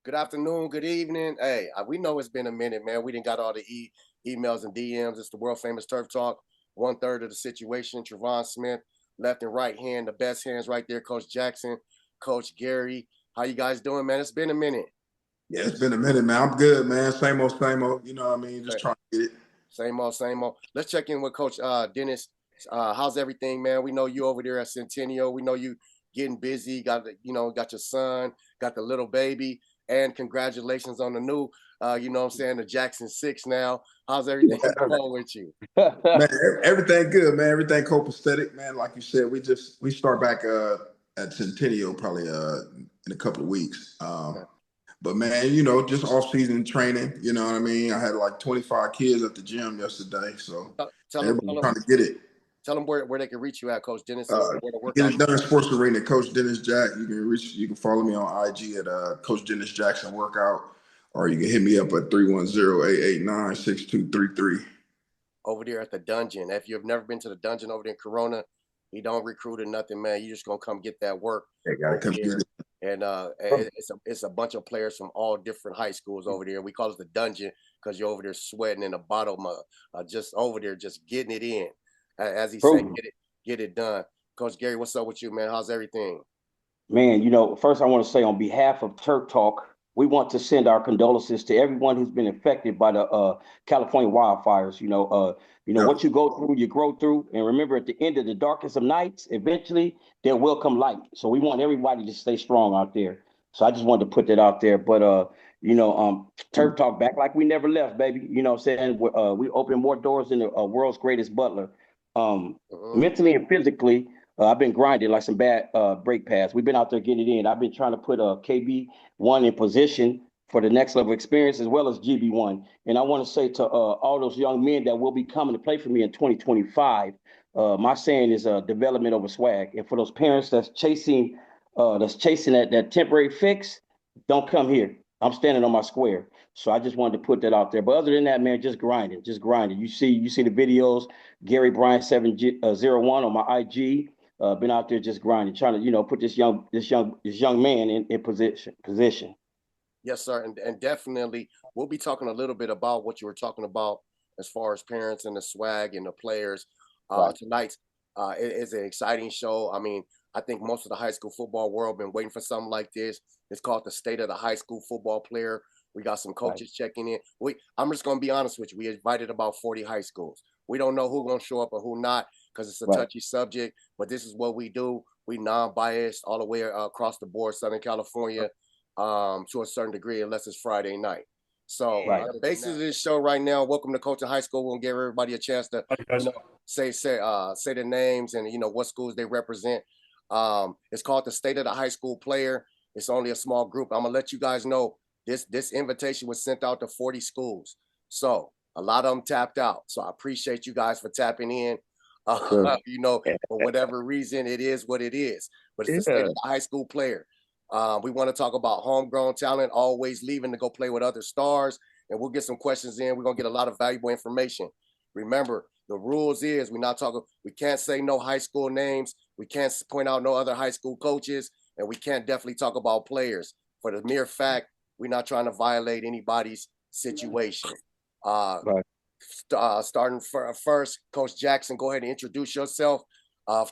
Good afternoon, good evening. Hey, we know it's been a minute, man. We didn't got all the emails and DMs. It's the world famous Turf Talk. One third of the situation. Trevon Smith, left and right hand, the best hands right there. Coach Jackson, Coach Gary. How you guys doing, man? It's been a minute. Yeah, it's been a minute, man. I'm good, man. Same old, same old. You know what I mean? Just Hey, trying to get it. same old, same old. Let's check in with Coach Dennis. How's everything, man? We know you over there at Centennial. We know you getting busy. Got your son, got the little baby, and congratulations on the new, what I'm saying, the Jackson 6 now. How's everything Yeah, going with you? man, everything good, man. Everything copacetic, man. Like you said, we start back at Centennial probably in a couple of weeks. But man, just off season training. You know what I mean? I had like 25 kids at the gym yesterday, so Tell them, everybody trying to get it. tell them where they can reach you at, Coach Dennis, and Uh, where the Get workouts. it done Sports Arena, Coach Dennis Jack. You can follow me on IG at Coach Dennis Jackson Workout, or you can hit me up at 310-889-6233. Over there at the dungeon. If you've never been to the dungeon over there in Corona, he don't recruit or nothing, man. You just gonna come get that work They gotta over come get there. it. And it's a bunch of players from all different high schools over there. We call it the dungeon because you're over there sweating in the bottom, just over there, just getting it in. As he said, Bro, get it done. Coach Gary, what's up with you, man? How's everything? man, first I want to say on behalf of Turk Talk, we want to send our condolences to everyone who's been affected by the California wildfires. Yep. What you go through, you grow through, and remember, at the end of the darkest of nights, eventually there will come light. So we want everybody to stay strong out there. So I just wanted to put that out there. But Turk Talk back like we never left, baby. You know what I'm saying? We open more doors than the world's greatest butler. Mhm. Mentally and physically. I've been grinding like some bad break pads. We've been out there getting it in. I've been trying to put a KB1 in position for the next level experience as well as GB1. And I want to say to all those young men that will be coming to play for me in 2025, my saying is development over swag. And for those parents that's chasing that temporary fix, don't come here. I'm standing on my square. So I just wanted to put that out there. But other than that, man, just grinding, just grinding. You see the videos, Gary Bryant 701 on my IG. Been out there just grinding, trying to put this young man in position. Yes, sir, and definitely we'll be talking a little bit about what you were talking about as far as parents and the swag and the players. Right, Tonight it is an exciting show. I mean, I think most of the high school football world been waiting for something like this. It's called the State of the High School Football Player. We got some right, coaches checking in. I'm just gonna be honest with you. We invited about 40 high schools. We don't know who's gonna show up or who not because it's a right. touchy subject. But this is what we do. We non-biased all the way across the board, Southern California, to a certain degree, unless it's Friday night. So Right. the basis of this show right now, welcome to Colton High School. We'll give everybody a chance to, say the names and what schools they represent. It's called the State of the High School Player. It's only a small group. I'm gonna let you guys know this invitation was sent out to 40 schools. So a lot of them tapped out. So I appreciate you guys for tapping in. Sure. For whatever reason, it is what it is. But it's the State Yeah. of the High School Player. We want to talk about homegrown talent, always leaving to go play with other stars. And we'll get some questions in. We're going to get a lot of valuable information. Remember, the rules is we can't say no high school names. We can't point out no other high school coaches. And we can't definitely talk about players for the mere fact we're not trying to violate anybody's situation. Uh, Right. Starting first, Coach Jackson, go ahead and introduce yourself.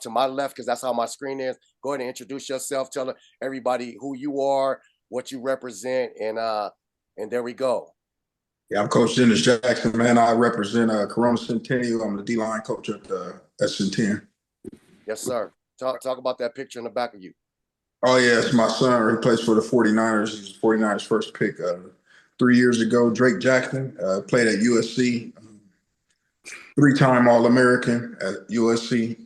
To my left, because that's how my screen is. Go ahead and introduce yourself. Tell everybody who you are, what you represent, and there we go. Yeah, I'm Coach Dennis Jackson, man. I represent Corona Centennial. I'm the D-line coach at Centennial. Yes, sir. Talk about that picture in the back of you. Oh, yeah, it's my son. He plays for the 49ers. He's the 49ers first pick 3 years ago. Drake Jackson played at USC, three-time All-American at USC.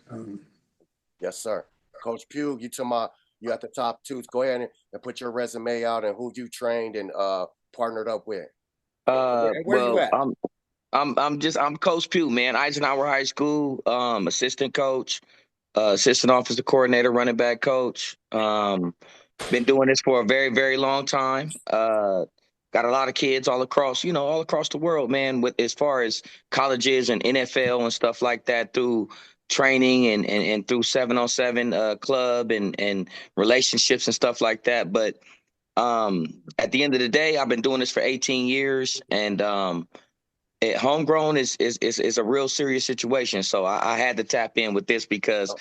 Yes, sir. Coach Pugh, you at the top two. Go ahead and put your resume out and who you trained and partnered up with. Where you Well, at? I'm Coach Pugh, man. Eisenhower High School, assistant coach, assistant offensive coordinator, running back coach. Been doing this for a very, very long time. Got a lot of kids all across the world, man, with as far as colleges and NFL and stuff like that through training and through 7-on-7 club and relationships and stuff like that. But At the end of the day, I've been doing this for 18 years, and homegrown is a real serious situation. So I had to tap in with this because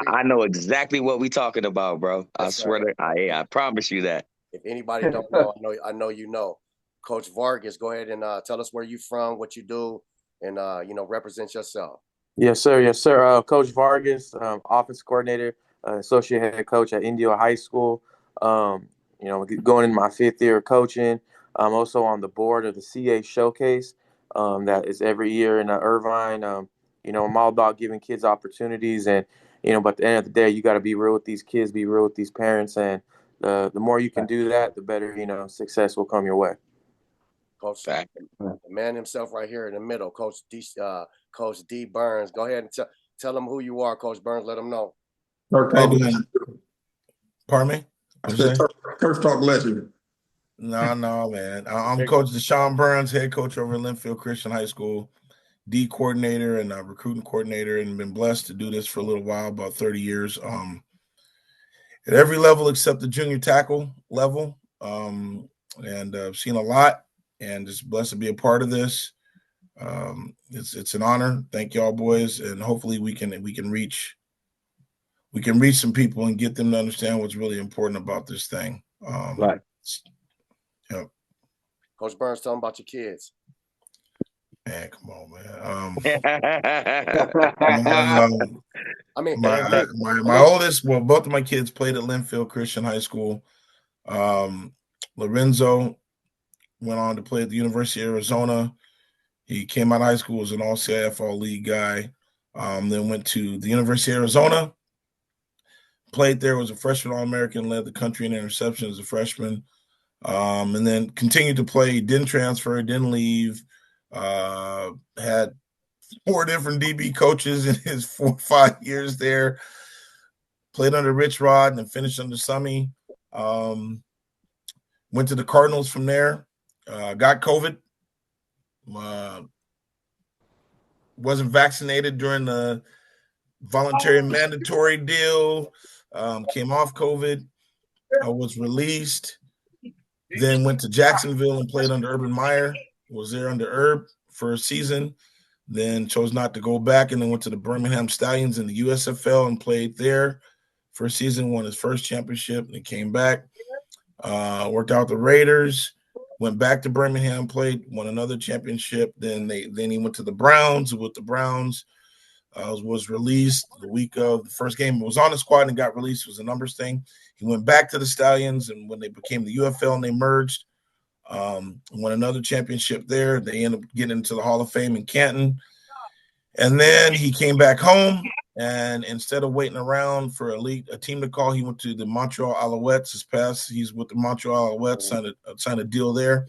I know exactly what we talking about, bro. I Yes, swear sir. to I promise you that. If anybody don't know, I know you know. Coach Vargas, go ahead and tell us where you from, what you do, and represent yourself. Yes, sir. Yes, sir. Coach Vargas, offense coordinator, associate head coach at Indio High School. Going into my 5th year of coaching. I'm also on the board of the CA Showcase that is every year in Irvine. I'm all about giving kids opportunities, and but at the end of the day, you got to be real with these kids, be real with these parents, and the more you can do that, the better success will come your way. Coach, Fact. the man himself right here in the middle, Coach D Burns. Go ahead and tell them who you are, Coach Burns. Let them know. Turf How you Talk doing? legend. Pardon me? I What'd you said say? Turf Talk legend. No, man. I'm Coach Deshaun Burns, head coach over at Linfield Christian High School, D coordinator and recruiting coordinator, and been blessed to do this for a little while, about 30 years. At every level except the junior tackle level. And I've seen a lot, and just blessed to be a part of this. It's an honor. Thank y'all, boys, and hopefully we can reach some people and get them to understand what's really important about this thing. Right. Yeah. Coach Burns, tell them about your kids. Man, come on, man. I mean, My oldest, well, both of my kids played at Linfield Christian High School. Lorenzo went on to play at the University of Arizona. He came out of high school as an all-CIF all-league guy. Then went to the University of Arizona. Played there, was a freshman All-American, led the country in interceptions as a freshman. And then continued to play, didn't transfer, didn't leave. Had 4 different DB coaches in his 4 or 5 years there. Played under Rich Rod and then finished under Summy. Went to the Cardinals from there. Got COVID. Wasn't vaccinated during the voluntary mandatory deal. Came off COVID. I was released. Then went to Jacksonville and played under Urban Meyer. Was there under Herb for a season. Then chose not to go back, and then went to the Birmingham Stallions in the USFL and played there for a season, won his first championship, and came back. Worked out the Raiders, went back to Birmingham, played, won another championship. Then he went to the Browns. With the Browns, was released the week of the first game. Was on the squad and got released. It was a numbers thing. He went back to the Stallions, and when they became the UFL and they merged, won another championship there. They ended up getting into the Hall of Fame in Canton. And then he came back home, and instead of waiting around for a team to call, he went to the Montreal Alouettes. He's with the Montreal Alouettes, signed a deal there.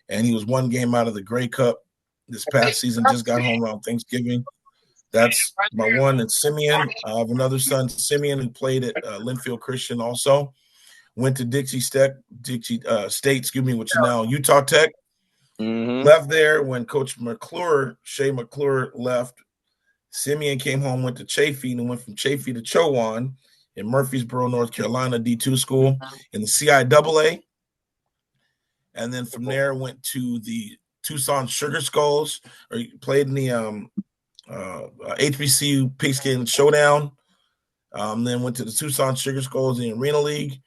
And he was 1 game out of the Grey Cup this past season, just got home around Thanksgiving. That's my one. It's Simeon. I have another son, Simeon, who played at Linfield Christian also. Went to Dixie State, which is now Utah Tech. Mm-hmm. Left there when Coach Shea McClure left. Simeon came home, went to Chafee, and went from Chafee to Chowan in Murfreesboro, North Carolina, D2 school in the CIAA. And then from there went to the Tucson Sugar Skulls, or played in the HBCU Pigskin Showdown. Then went to the Tucson Sugar Skulls in the Arena League.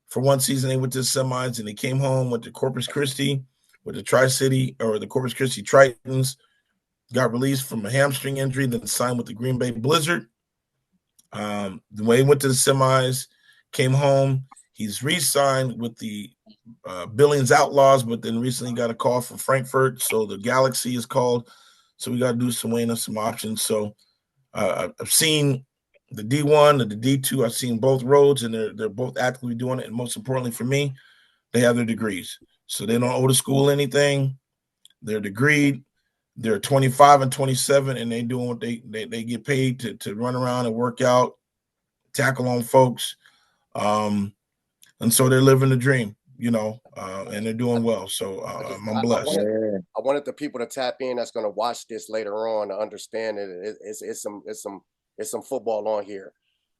For 1 season, they went to the semis, and they came home, went to Corpus Christi with the Tri-City, or the Corpus Christi Tritons. Got released from a hamstring injury, then signed with the Green Bay Blizzard. The way he went to the semis, came home. He's re-signed with the Billings Outlaws, but then recently got a call from Frankfurt, so the Galaxy is called. So we got to do some weighing up some options. So I've seen the D1 and the D2. I've seen both roads, and they're both actively doing it. And most importantly for me, they have their degrees. So they don't owe the school anything. They're degreed. They're 25 and 27, and they doing what they get paid to run around and work out, tackle on folks. And so they're living the dream, and they're doing well. So I'm blessed. I wanted the people to tap in that's going to watch this later on to understand it. It's some football on here.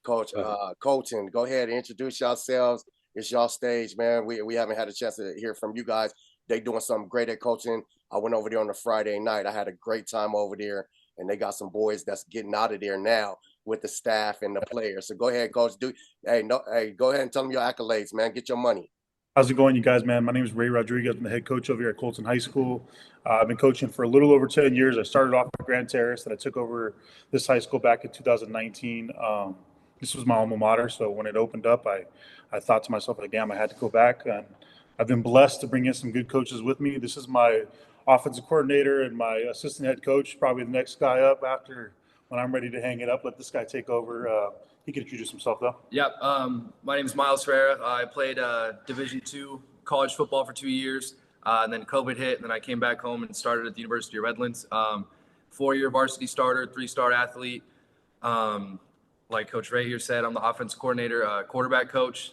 Coach Colton, go ahead and introduce yourselves It's y'all stage, man. We haven't had a chance to hear from you guys. They doing something great at coaching. I went over there on a Friday night. I had a great time over there, and they got some boys that's getting out of there now with the staff and the players. So go ahead, coach. Go ahead and tell them your accolades, man. Get your money. How's it going, you guys, man? My name is Ray Rodriguez. I'm the head coach over here at Colton High School. I've been coaching for a little over 10 years. I started off at Grand Terrace, and I took over this high school back in 2019. This was my alma mater, so when it opened up, I thought to myself, like, damn, I had to go back. And I've been blessed to bring in some good coaches with me. This is my offensive coordinator and my assistant head coach, probably the next guy up after when I'm ready to hang it up. Let this guy take over. He can introduce himself, though. Yep. My name is Miles Ferreira. I played Division II college football for 2 years, and then COVID hit, and then I came back home and started at the University of Redlands. 4-year varsity starter, 3-star athlete. Like Coach Ray here said, I'm the offensive coordinator, quarterback coach.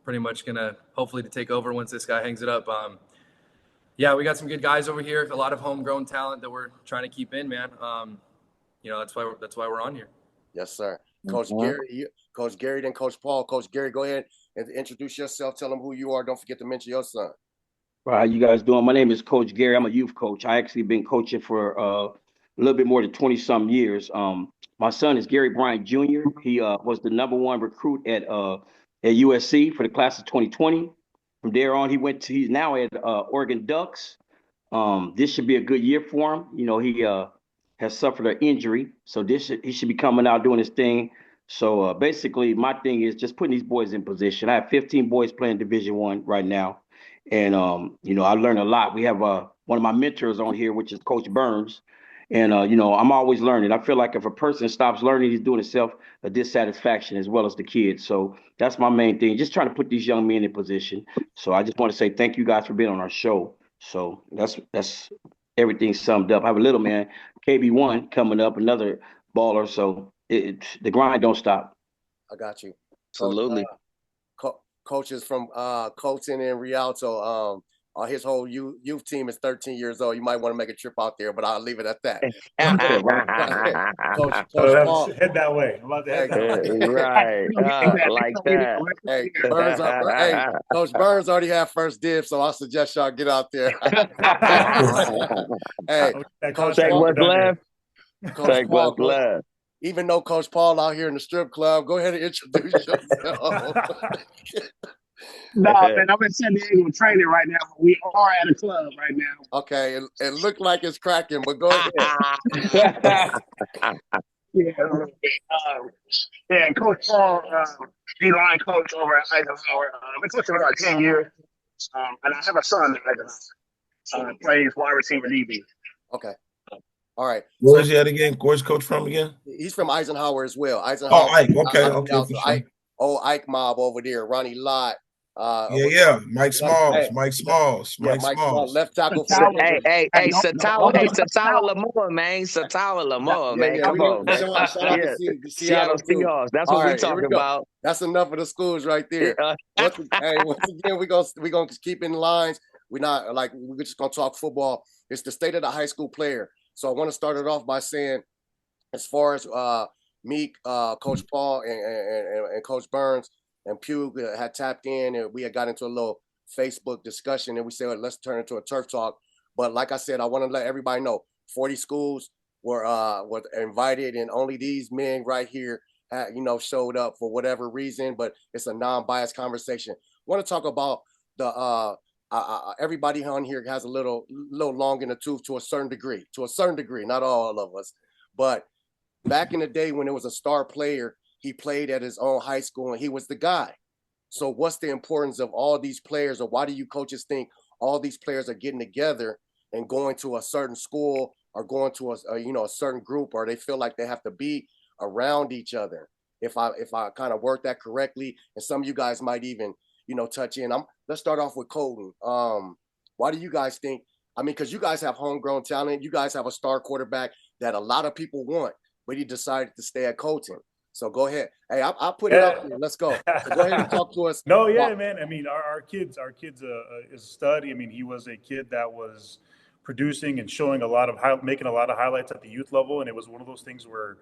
Pretty much gonna hopefully to take over once this guy hangs it up. Yeah, we got some good guys over here. A lot of homegrown talent that we're trying to keep in, man. That's why we're on here. Yes, sir. Coach Gary, then Coach Paul. Coach Gary, go ahead and introduce yourself. Tell them who you are. Don't forget to mention your son. How you guys doing? My name is Coach Gary. I'm a youth coach. I actually been coaching for a little bit more than 20-some years. My son is Gary Bryant Jr. He was the #1 recruit at USC for the class of 2020. From there on, he's now at Oregon Ducks. This should be a good year for him. You know, he has suffered an injury, so he should be coming out doing his thing. So basically, my thing is just putting these boys in position. I have 15 boys playing Division I right now, and I learned a lot. We have one of my mentors on here, which is Coach Burns, and I'm always learning. I feel like if a person stops learning, he's doing himself a dissatisfaction as well as the kids. So that's my main thing, just trying to put these young men in position. So I just want to say thank you guys for being on our show. So that's everything summed up. I have a little man, KB1, coming up, another baller. So the grind don't stop. I got you. Absolutely. Coaches from Colton and Rialto. His whole youth team is 13 years old. You might want to make a trip out there, but I'll leave it at that. Coach Paul, head that way. I'm about to head that way. Right. Like that. Coach Burns already had first dibs, so I suggest y'all get out there. Hey, Coach take Paul, what's left. Coach Paul, even though Coach Paul out here in the strip club, go ahead and introduce yourself. No, man, I'm in San Diego training right now. But we are at a club right now. Okay, it looked like it's cracking, but go ahead. Coach Paul, D-line coach over at Eisenhower. I've been coaching about 10 years, and I have a son that plays wide receiver DB. Okay. All right. Where's he at again? Where's Coach from again? He's from Eisenhower as well. Eisenhower. Oh, Ike. Okay. Ike mob over there. Ronnie Lott. Mike Smalls. Mike Smalls. Left tackle. Hey, Satawa Lamar, man. Satawa Lamar, man. Come on. Shout out to Seattle Seahawks. That's what we're talking about. That's enough of the schools right there. Once again, we're gonna keep in lines. We're just gonna talk football. It's the state of the high school player. So I want to start it off by saying, as far as me, Coach Paul, and Coach Burns and Pugh had tapped in, and we had got into a little Facebook discussion, and we said, let's turn it into a turf talk. But like I said, I want to let everybody know 40 schools were invited, and only these men right here showed up for whatever reason, but it's a non-biased conversation. I want to talk about the everybody on here has a little long in the tooth to a certain degree, not all of us. But back in the day when it was a star player, he played at his own high school and he was the guy. So what's the importance of all these players, or why do you coaches think all these players are getting together and going to a certain school or going to a certain group, or they feel like they have to be around each other? If I kind of work that correctly, and some of you guys might even touch in. Let's start off with Colton. Why do you guys think? I mean, because you guys have homegrown talent. You guys have a star quarterback that a lot of people want, but he decided to stay at Colton. So go ahead. Hey, I'll put it up here. Let's go. So go ahead and talk to us. Man. I mean, our kid's is a stud. I mean, he was a kid that was producing and showing making a lot of highlights at the youth level, and it was one of those things where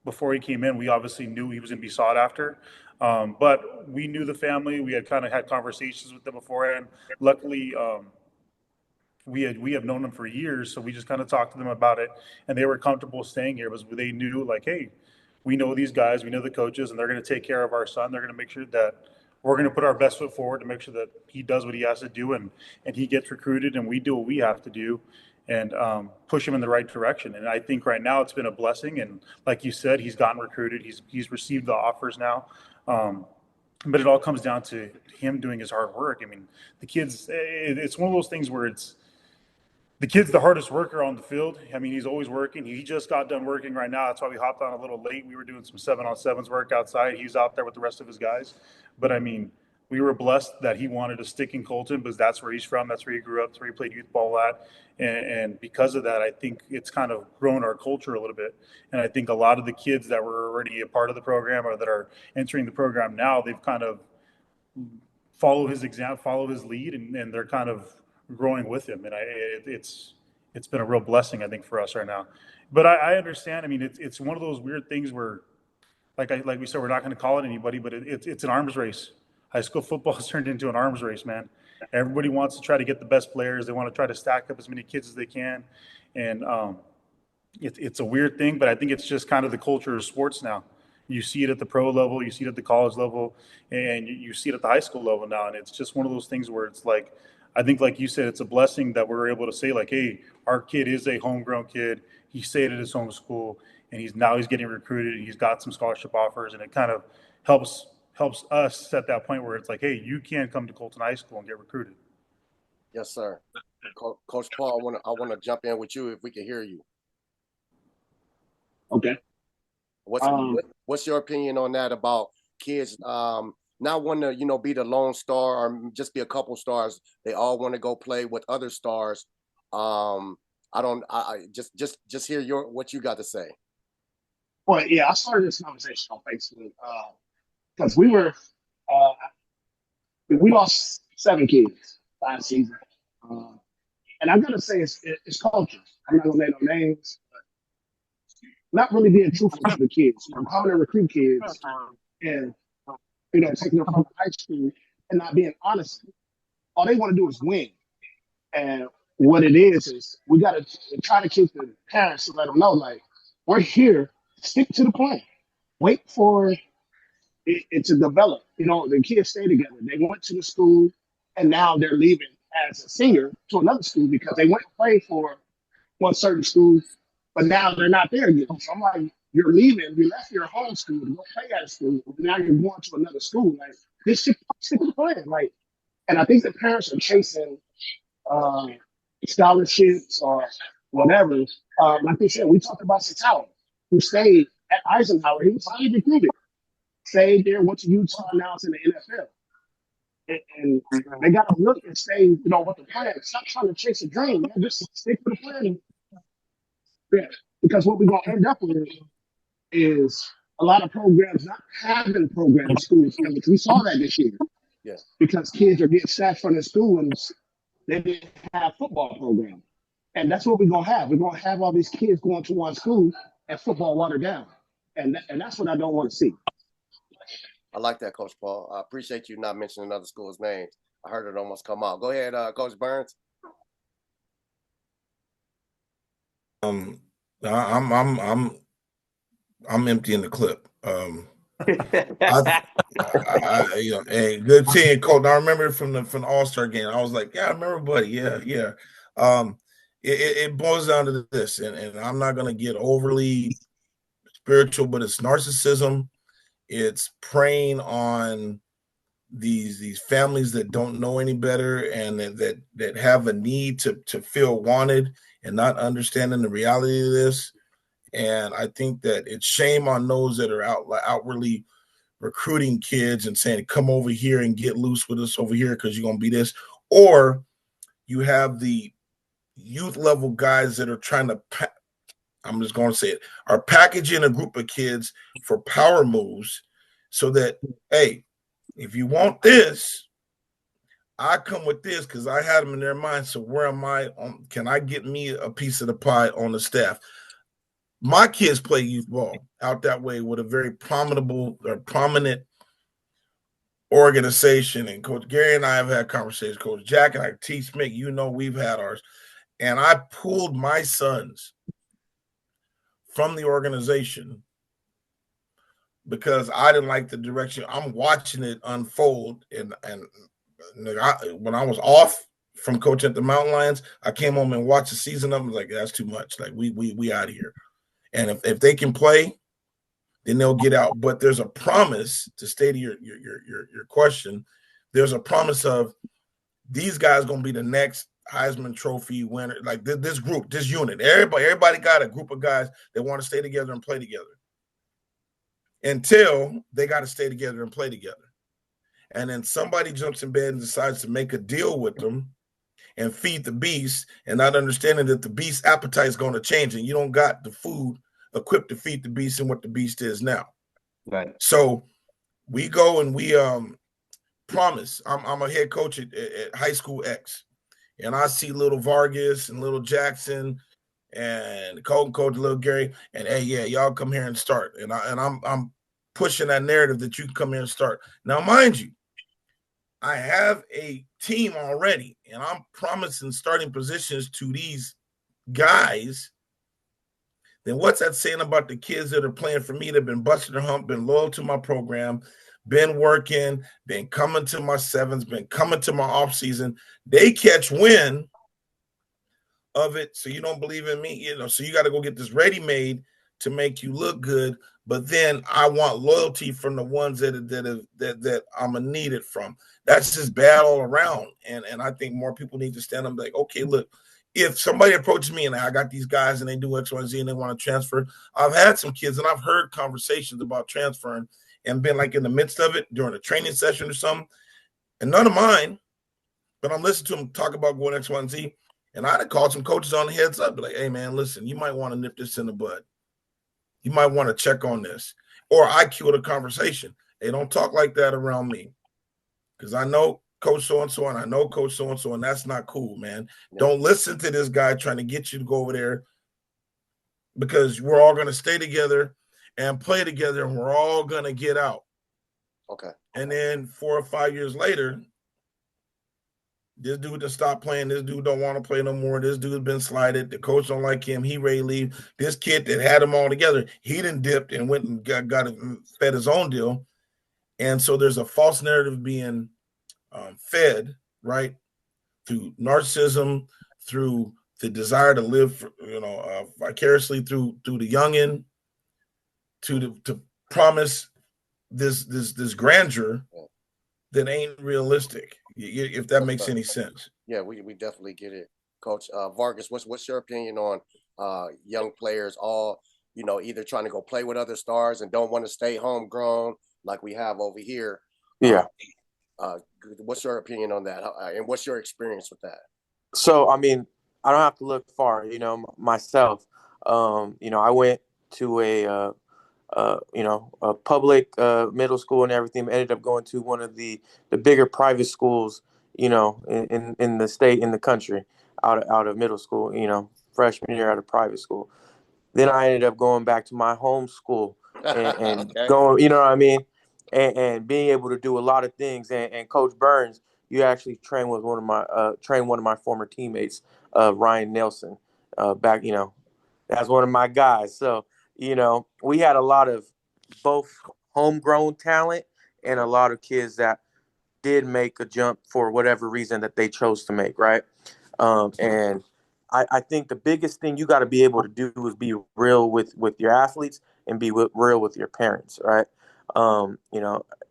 before he came in, we obviously knew he was going to be sought after. But we knew the family. We had kind of had conversations with them beforehand. Luckily, we have known them for years, so we just kind of talked to them about it, and they were comfortable staying here because they knew, like, hey, we know these guys, we know the coaches, and they're going to take care of our son. They're going to make sure that we're going to put our best foot forward to make sure that he does what he has to do, and he gets recruited, and we do what we have to do, and push him in the right direction. And I think right now it's been a blessing. And like you said, he's gotten recruited. He's received the offers now. But it all comes down to him doing his hard work. I mean, the kids, it's one of those things where the kid's the hardest worker on the field. I mean, he's always working. He just got done working right now. That's why we hopped on a little late. We were doing some 7-on-7s work outside. He's out there with the rest of his guys. But I mean, we were blessed that he wanted to stick in Colton because that's where he's from. That's where he grew up. That's where he played youth ball at. And because of that, I think it's kind of grown our culture a little bit. And I think a lot of the kids that were already a part of the program or that are entering the program now, they've kind of follow his lead, and they're kind of growing with him. And it's been a real blessing, I think, for us right now. But I understand. I mean, it's one of those weird things where, like we said, we're not going to call it anybody, but it's an arms race. High school football has turned into an arms race, man. Everybody wants to try to get the best players. They want to try to stack up as many kids as they can. And it's a weird thing, but I think it's just kind of the culture of sports now. You see it at the pro level, you see it at the college level, and you see it at the high school level now. And it's just one of those things where it's like, I think, like you said, it's a blessing that we're able to say, like, hey, our kid is a homegrown kid. He stayed at his home school, and he's getting recruited, and he's got some scholarship offers, and it kind of helps us at that point where it's like, hey, you can come to Colton High School and get recruited. Yes, sir. Coach Paul, I want to jump in with you if we can hear you. Okay. What's your opinion on that about kids not wanting to, be the lone star or just be a couple stars? They all want to go play with other stars. I just hear what you got to say. Well, yeah, I started this conversation on Facebook because we lost 7 kids last season, and I'm gonna say it's culture. I'm not gonna name no names, but not really being truthful to the kids. Coming to recruit kids and taking them from high school and not being honest. All they want to do is win, and what it is we got to try to keep the parents to let them know, like, we're here. Stick to the plan. Wait for it to develop. The kids stay together. They went to the school, and now they're leaving as a senior to another school because they went to play for one certain school, but now they're not there again. So I'm like, you're leaving. You left your home school to go play at a school. Now you're going to another school. Like, this shit, stick to the plan. Like, and I think the parents are chasing scholarships or whatever. Like you said, we talked about Satao, who stayed at Eisenhower. He was highly recruited. Stayed there, went to Utah, now it's in the NFL. And they got to look and say, what the plan is. Stop trying to chase a dream, man. Just stick to the plan. Yeah, because what we're going to end up with is a lot of programs not having programs in schools. We saw that this year. Yes. Because kids are getting snatched from the school and they didn't have football program. And that's what we're going to have. We're going to have all these kids going to one school and football watered down. And that's what I don't want to see. I like that, Coach Paul. I appreciate you not mentioning other schools' names. I heard it almost come out. Go ahead, Coach Burns. I'm emptying the clip. Hey, good seeing Colton. I remember from the All-Star game. I was like, yeah, I remember, buddy. Yeah. It boils down to this, and I'm not gonna get overly spiritual, but it's narcissism. It's preying on these families that don't know any better and that have a need to feel wanted and not understanding the reality of this. And I think that it's shame on those that are outwardly recruiting kids and saying, come over here and get loose with us over here because you're going to be this. Or you have the youth level guys that are trying to, I'm just going to say it, are packaging a group of kids for power moves so that, hey, if you want this, I come with this because I had them in their mind. So where am I? Can I get me a piece of the pie on the staff? My kids play youth ball out that way with a very prominent organization. And Coach Gary and I have had conversations. Coach Jack and I, T. Smith, we've had ours. And I pulled my sons from the organization because I didn't like the direction. I'm watching it unfold. And when I was off from coaching at the Mountain Lions, I came home and watched the season of them. Like, that's too much. Like, we out of here. And if they can play, then they'll get out. But there's a promise, to stay to your question. There's a promise of these guys going to be the next Heisman Trophy winner. Like this group, this unit, everybody got a group of guys that want to stay together and play together. Until they got to stay together and play together. And then somebody jumps in bed and decides to make a deal with them and feed the beast, and not understanding that the beast's appetite is going to change, and you don't got the food equipped to feed the beast and what the beast is now. Right. So we go and we promise. I'm a head coach at High School X, and I see little Vargas and little Jackson and Colton coach, little Gary, and hey, yeah, y'all come here and start. And I'm pushing that narrative that you can come here and start. Now, mind you, I have a team already, and I'm promising starting positions to these guys. Then what's that saying about the kids that are playing for me that have been busting their hump, been loyal to my program, been working, been coming to my sevens, been coming to my off season? They catch wind of it. So you don't believe in me, so you got to go get this ready-made to make you look good. But then I want loyalty from the ones that I'm gonna need it from. That's just bad all around. And I think more people need to stand up like, okay, look, if somebody approaches me and I got these guys and they do X, Y, Z and they want to transfer, I've had some kids and I've heard conversations about transferring and been like in the midst of it during a training session or something. And none of mine, but I'm listening to them talk about going X, Y, and Z. And I'd have called some coaches on the heads up, be like, hey, man, listen, you might want to nip this in the bud. You might want to check on this. Or I killed a conversation. Hey, don't talk like that around me. Because I know Coach so-and-so and I know Coach so-and-so, and that's not cool, man. Yeah. Don't listen to this guy trying to get you to go over there, because we're all going to stay together and play together, and we're all going to get out. Okay. And then 4 or 5 years later, this dude just stopped playing. This dude don't want to play no more. This dude's been slighted. The coach don't like him. He ready to leave. This kid that had him all together, he done dipped and went and got fed his own deal. And so there's a false narrative being fed, right, through narcissism, through the desire to live, vicariously through the youngin, to promise this grandeur that ain't realistic. If that makes any sense. Yeah, we definitely get it, Coach. Vargas, what's your opinion on young players all, either trying to go play with other stars and don't want to stay homegrown like we have over here? Yeah. What's your opinion on that, and what's your experience with that? So, I mean, I don't have to look far, myself. I went to a public middle school and everything. Ended up going to one of the bigger private schools, in the state, in the country, out of middle school, freshman year out of private school. Then I ended up going back to my home school and Okay. going, you know what I mean? And being able to do a lot of things. And Coach Burns, you actually trained with one of my former teammates, Ryan Nelson, back, that's one of my guys. So, we had a lot of both homegrown talent and a lot of kids that did make a jump for whatever reason that they chose to make, right? And I think the biggest thing you got to be able to do is be real with your athletes and be real with your parents, right?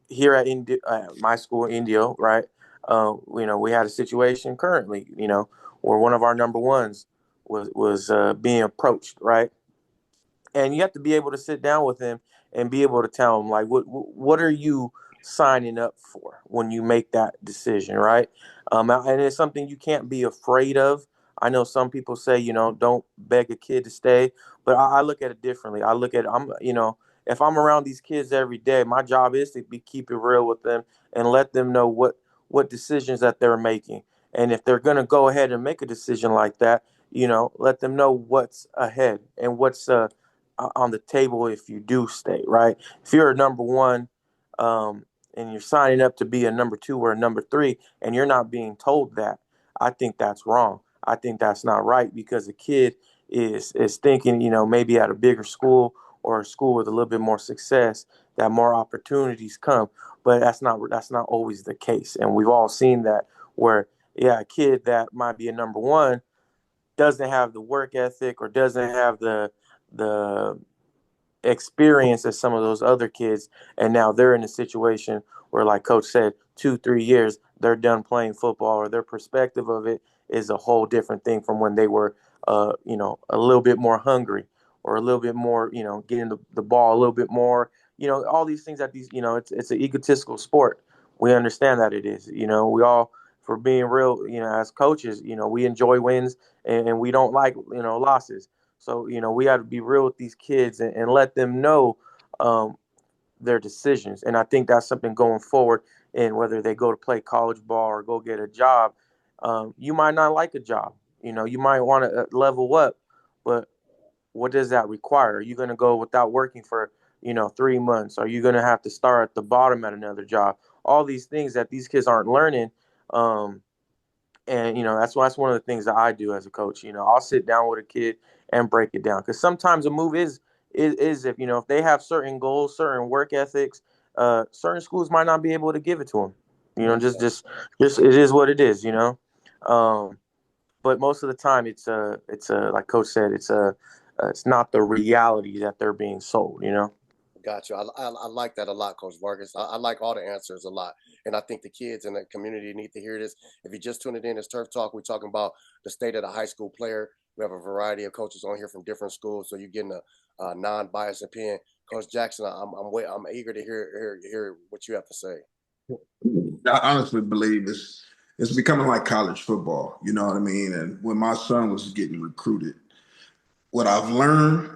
Here at my school, Indio, right? We had a situation currently, where one of our number ones was being approached, right? And you have to be able to sit down with him and be able to tell him, like, what are you signing up for when you make that decision, right? And it's something you can't be afraid of. I know some people say, don't beg a kid to stay, but I look at it differently. I look at it, if I'm around these kids every day, my job is to keep it real with them and let them know what decisions that they're making. And if they're going to go ahead and make a decision like that, let them know what's ahead and what's on the table if you do stay, right? If you're a number one, and you're signing up to be a number two or a number three, and you're not being told that, I think that's wrong. I think that's not right, because a kid is thinking, maybe at a bigger school or a school with a little bit more success, that more opportunities come. But that's not always the case, and we've all seen that, where a kid that might be a number one doesn't have the work ethic or doesn't have the experience as some of those other kids, and now they're in a situation where, like Coach said, 2-3 years they're done playing football, or their perspective of it is a whole different thing from when they were a little bit more hungry, or a little bit more, getting the ball a little bit more, all these things that these, it's an egotistical sport. We understand that it is, we all, for being real, as coaches, we enjoy wins, and we don't like, losses. So, we got to be real with these kids, and let them know their decisions. And I think that's something going forward. And whether they go to play college ball or go get a job, you might not like a job. You might want to level up, but what does that require? Are you going to go without working for, 3 months? Are you going to have to start at the bottom at another job? All these things that these kids aren't learning. And that's one of the things that I do as a coach. I'll sit down with a kid and break it down, because sometimes a move is if they have certain goals, certain work ethics, certain schools might not be able to give it to them. Just it is what it is. But most of the time, it's like Coach said, it's not the reality that they're being sold. Got you. I like that a lot, Coach Vargas. I like all the answers a lot. And I think the kids in the community need to hear this. If you just tuned it in, it's Turf Talk. We're talking about the state of the high school player. We have a variety of coaches on here from different schools, so you're getting a non-biased opinion. Coach Jackson, I'm eager to hear what you have to say. I honestly believe it's becoming like college football. You know what I mean? And when my son was getting recruited, what I've learned,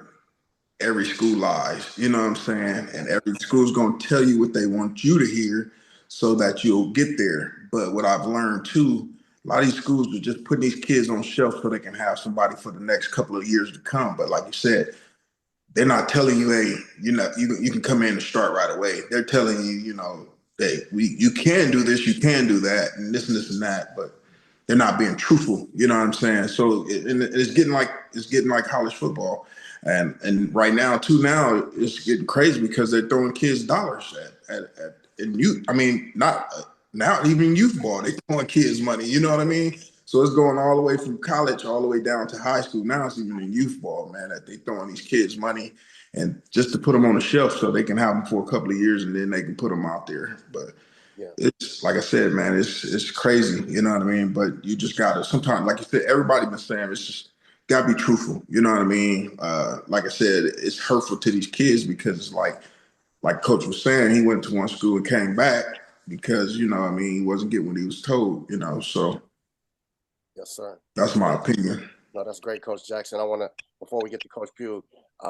every school lies, you know what I'm saying? And every school's going to tell you what they want you to hear so that you'll get there. But what I've learned too, a lot of these schools are just putting these kids on shelf so they can have somebody for the next couple of years to come. But like you said, they're not telling you, hey, you can come in and start right away. They're telling you, hey, you can do this, you can do that, and this and that, but they're not being truthful. You know what I'm saying? So it's getting like college football. And right now it's getting crazy because they're throwing kids dollars at and youth. I mean, not now, even youth ball, they're throwing kids money. You know what I mean? So it's going all the way from college all the way down to high school. Now it's even in youth ball, man, that they throwing these kids money, and just to put them on the shelf so they can have them for a couple of years and then they can put them out there. But it's like I said, man, it's crazy. You know what I mean? But you just gotta sometimes, like you said, everybody been saying, it's just gotta be truthful. You know what I mean? Like I said, it's hurtful to these kids because it's like Coach was saying, he went to one school and came back because, he wasn't getting what he was told, so. Yes, sir. That's my opinion. No, that's great, Coach Jackson. I want to, before we get to Coach Pugh,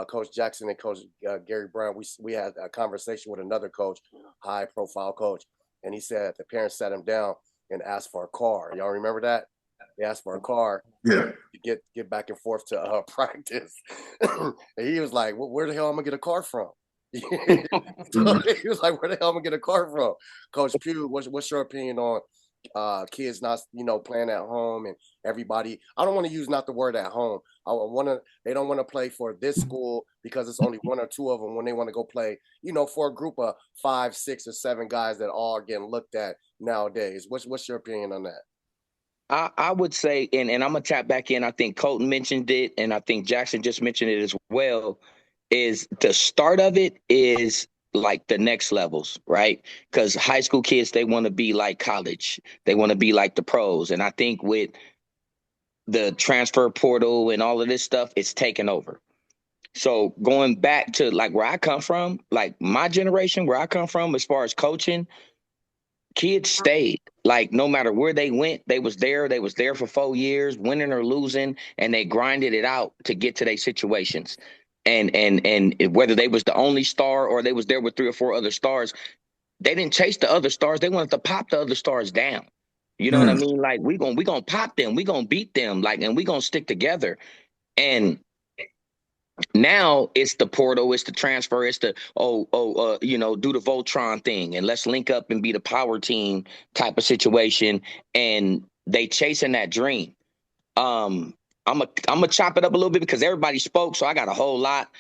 Coach Jackson and Coach Gary Brown, we had a conversation with another coach, high-profile coach, and he said the parents sat him down and asked for a car. Y'all remember that? They asked for a car to get back and forth to practice. And he was like, where the hell am I going to get a car from? So he was like, where the hell am I going to get a car from? Coach Pugh, what's your opinion on kids not playing at home, and everybody, I don't want to use not the word at home, they don't want to play for this school because it's only one or two of them, when they want to go play for a group of 5, 6, or 7 guys that all are getting looked at nowadays. What's your opinion on that? I would say, and I'm gonna tap back in, I think Colton mentioned it, and I think Jackson just mentioned it as well, is the start of it is like the next levels, right? Because high school kids, they want to be like college. They want to be like the pros. And I think with the transfer portal and all of this stuff, it's taken over. So going back to like where I come from, like my generation, where I come from, as far as coaching, kids stayed. Like no matter where they went, they was there. They was there for 4 years, winning or losing, and they grinded it out to get to their situations. And whether they was the only star or they was there with 3 or 4 other stars, they didn't chase the other stars. They wanted to pop the other stars down. You know what I mean? Like we gonna pop them, we gonna beat them, like, and we gonna stick together. And Now it's the portal, it's the transfer, it's the do the Voltron thing and let's link up and be the power team type of situation, and they chasing that dream. I'm a chop it up a little bit because everybody spoke, so I got a whole lot.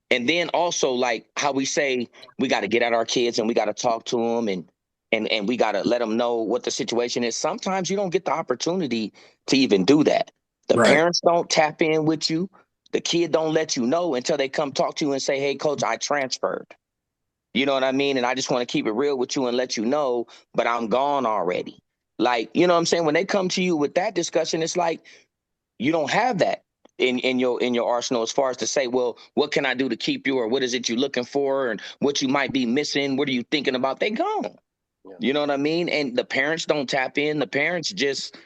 And then also like how we say we got to get at our kids and we got to talk to them and we got to let them know what the situation is. Sometimes you don't get the opportunity to even do that. The Right. parents don't tap in with you. The kid don't let you know until they come talk to you and say, "Hey, coach, I transferred." You know what I mean? And I just want to keep it real with you and let you know, but I'm gone already. Like, you know what I'm saying? When they come to you with that discussion, it's like you don't have that in your arsenal as far as to say, well, what can I do to keep you, or what is it you're looking for, and what you might be missing? What are you thinking about? They gone. Yeah. You know what I mean? And the parents don't tap in. The parents just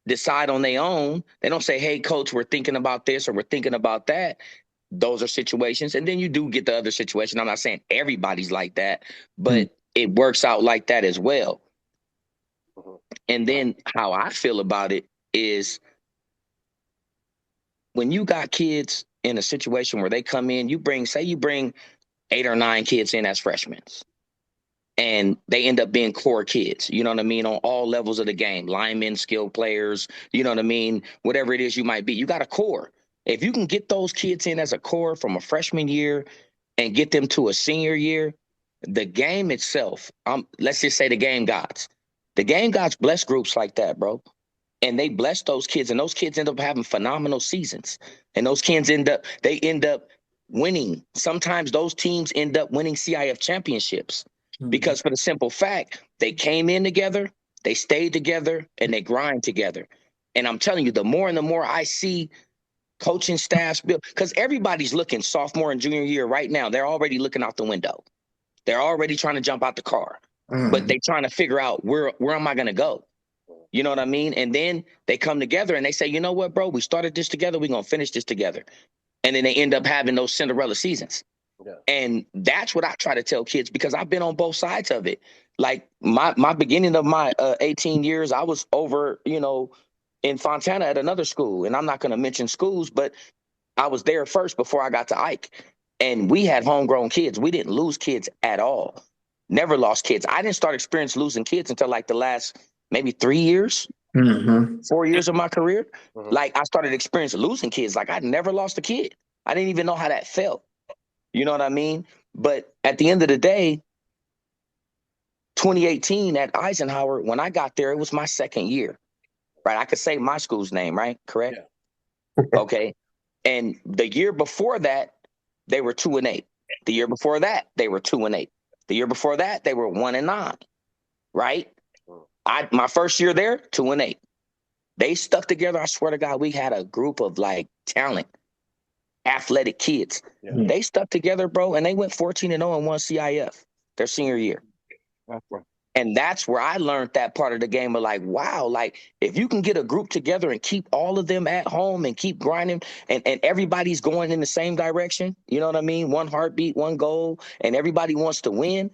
decide on their own. They don't say, "Hey, coach, we're thinking about this or we're thinking about that." Those are situations. And then you do get the other situation. I'm not saying everybody's like that, but it works out like that as well. Mhm. And then how I feel about it is when you got kids in a situation where they come in, you bring 8 or 9 kids in as freshmen, and they end up being core kids, you know what I mean, on all levels of the game, linemen, skilled players, you know what I mean, whatever it is you might be, you got a core. If you can get those kids in as a core from a freshman year and get them to a senior year, the game itself, let's just say the game gods bless groups like that, bro. And they bless those kids, and those kids end up having phenomenal seasons. And those kids end up winning. Sometimes those teams end up winning CIF championships because for the simple fact, they came in together, they stayed together, and they grind together. And I'm telling you, the more and the more I see coaching staffs build, because everybody's looking sophomore and junior year right now, they're already looking out the window. They're already trying to jump out the car, but they're trying to figure out where am I going to go? You know what I mean? And then they come together and they say, you know what, bro, we started this together. We're going to finish this together. And then they end up having those Cinderella seasons. Yeah. And that's what I try to tell kids because I've been on both sides of it. Like my beginning of my 18 years, I was over, in Fontana at another school. And I'm not going to mention schools, but I was there first before I got to Ike. And we had homegrown kids. We didn't lose kids at all. Never lost kids. I didn't start experience losing kids until like the last maybe 3 years, 4 years of my career. Like I started experiencing losing kids. Like I never lost a kid. I didn't even know how that felt. You know what I mean? But at the end of the day, 2018 at Eisenhower, when I got there, it was my second year, right? I could say my school's name, right? Correct? Yeah. Okay. And the year before that, they were 2-8. The year before that, they were 2-8. The year before that, they were 1-9, right? My first year there, 2-8. They stuck together. I swear to God, we had a group of like talent, athletic kids. Yeah. They stuck together, bro, and they went 14-0 and won CIF their senior year. And that's where I learned that part of the game of like, wow, like if you can get a group together and keep all of them at home and keep grinding and everybody's going in the same direction, you know what I mean? One heartbeat, one goal, and everybody wants to win.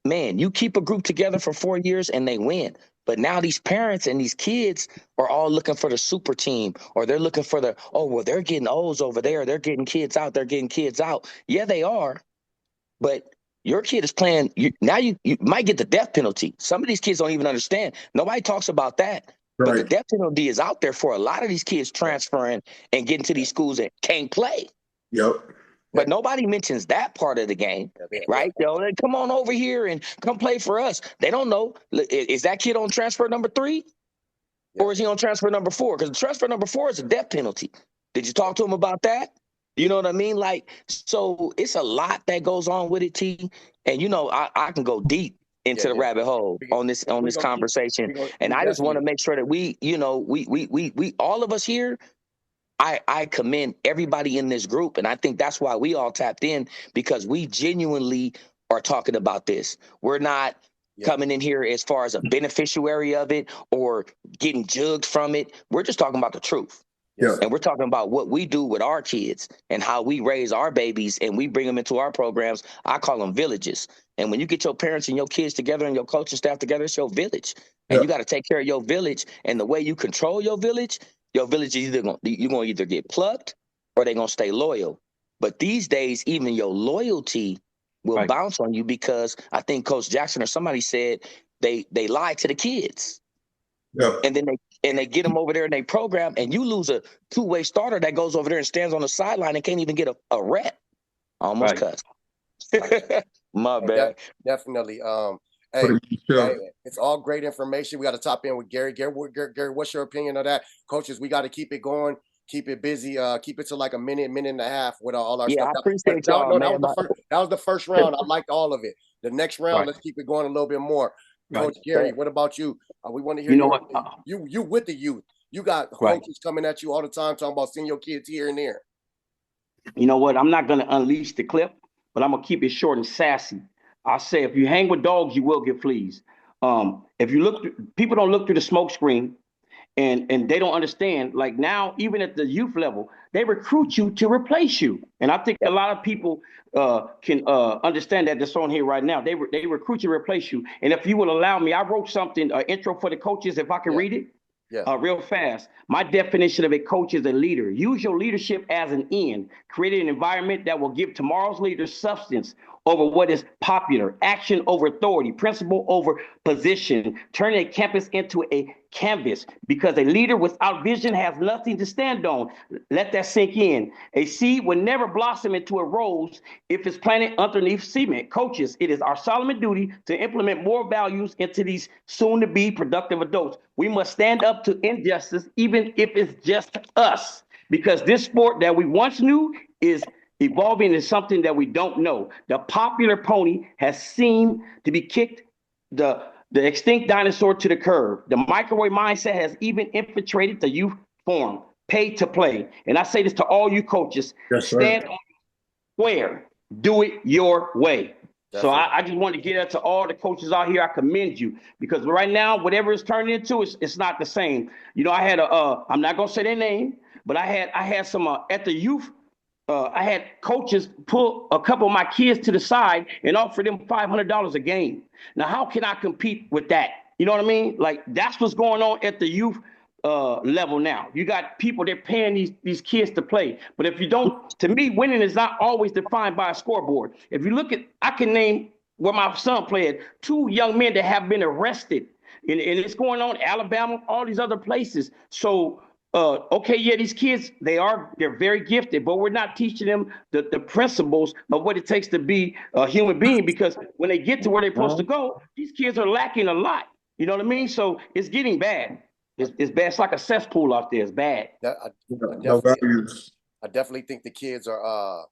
Man, you keep a group together for 4 years and they win. But now these parents and these kids are all looking for the super team, or they're looking for they're getting O's over there. They're getting kids out. They're getting kids out. Yeah, they are. But your kid is playing. You might get the death penalty. Some of these kids don't even understand. Nobody talks about that. But the death penalty is out there for a lot of these kids transferring and getting to these schools that can't play. Yep. But nobody mentions that part of the game, right? They come on over here and come play for us. They don't know. Is that kid on transfer number 3? Or is he on transfer number 4? Because transfer number 4 is a death penalty. Did you talk to him about that? You know what I mean? Like, so it's a lot that goes on with it, T. And I can go deep into the rabbit hole on this conversation. And I just want to make sure that we all of us here, I commend everybody in this group. And I think that's why we all tapped in, because we genuinely are talking about this. We're not coming in here as far as a beneficiary of it or getting jugged from it. We're just talking about the truth. Yeah. And we're talking about what we do with our kids and how we raise our babies and we bring them into our programs. I call them villages. And when you get your parents and your kids together and your coaching staff together, it's your village. And you got to take care of your village. And the way you control your village is you're gonna either get plucked or they're gonna stay loyal. But these days, even your loyalty will bounce on you, because I think Coach Jackson or somebody said they lie to the kids. Yep. And then they get them over there in their program, and you lose a two-way starter that goes over there and stands on the sideline and can't even get a rep. Almost cussed. My bad. Definitely. Hey, it's all great information. We got to top in with Gary. Gary, what's your opinion of that? Coaches, we got to keep it going, keep it busy, keep it to like a minute and a half with all our stuff. I appreciate y'all, man. That was the first round. I liked all of it. The next round, let's keep it going a little bit more. Coach Gary, what about you? We want to hear you with the youth. You got coaches coming at you all the time talking about sending your kids here and there. You know what? I'm not going to unleash the clip, but I'm going to keep it short and sassy. I say, if you hang with dogs, you will get fleas. If you look, people don't look through the smoke screen, and they don't understand. Like now, even at the youth level, they recruit you to replace you. And I think a lot of people can understand that that's on here right now. They recruit you to replace you. And if you will allow me, I wrote something, an intro for the coaches, if I can read it. Real fast. My definition of a coach is a leader. Use your leadership as an end. Create an environment that will give tomorrow's leaders substance over what is popular, action over authority, principle over position, turning a campus into a canvas, because a leader without vision has nothing to stand on. Let that sink in. A seed will never blossom into a rose if it's planted underneath cement. Coaches, it is our solemn duty to implement more values into these soon-to-be productive adults. We must stand up to injustice, even if it's just us, because this sport that we once knew is evolving into something that we don't know. The popular pony has seemed to be kicked the extinct dinosaur to the curb. The microwave mindset has even infiltrated the youth form. Pay to play. And I say this to all you coaches. Stand on square. Do it your way. So I just want to get out to all the coaches out here. I commend you, because right now, whatever it's turning into, it's not the same. You know, I had I'm not going to say their name, but I had some at the youth. I had coaches pull a couple of my kids to the side and offer them $500 a game. Now, how can I compete with that? You know what I mean? Like, that's what's going on at the youth level now. You got people, they're paying these kids to play. But if you don't, to me, winning is not always defined by a scoreboard. If you look at, I can name where my son played, 2 young men that have been arrested. And it's going on in Alabama, all these other places. So, okay, yeah, these kids, they're very gifted, but we're not teaching them the principles of what it takes to be a human being, because when they get to where they're supposed to go, these kids are lacking a lot. You know what I mean? So it's getting bad. It's bad. It's like a cesspool out there. It's bad. I definitely think the kids are,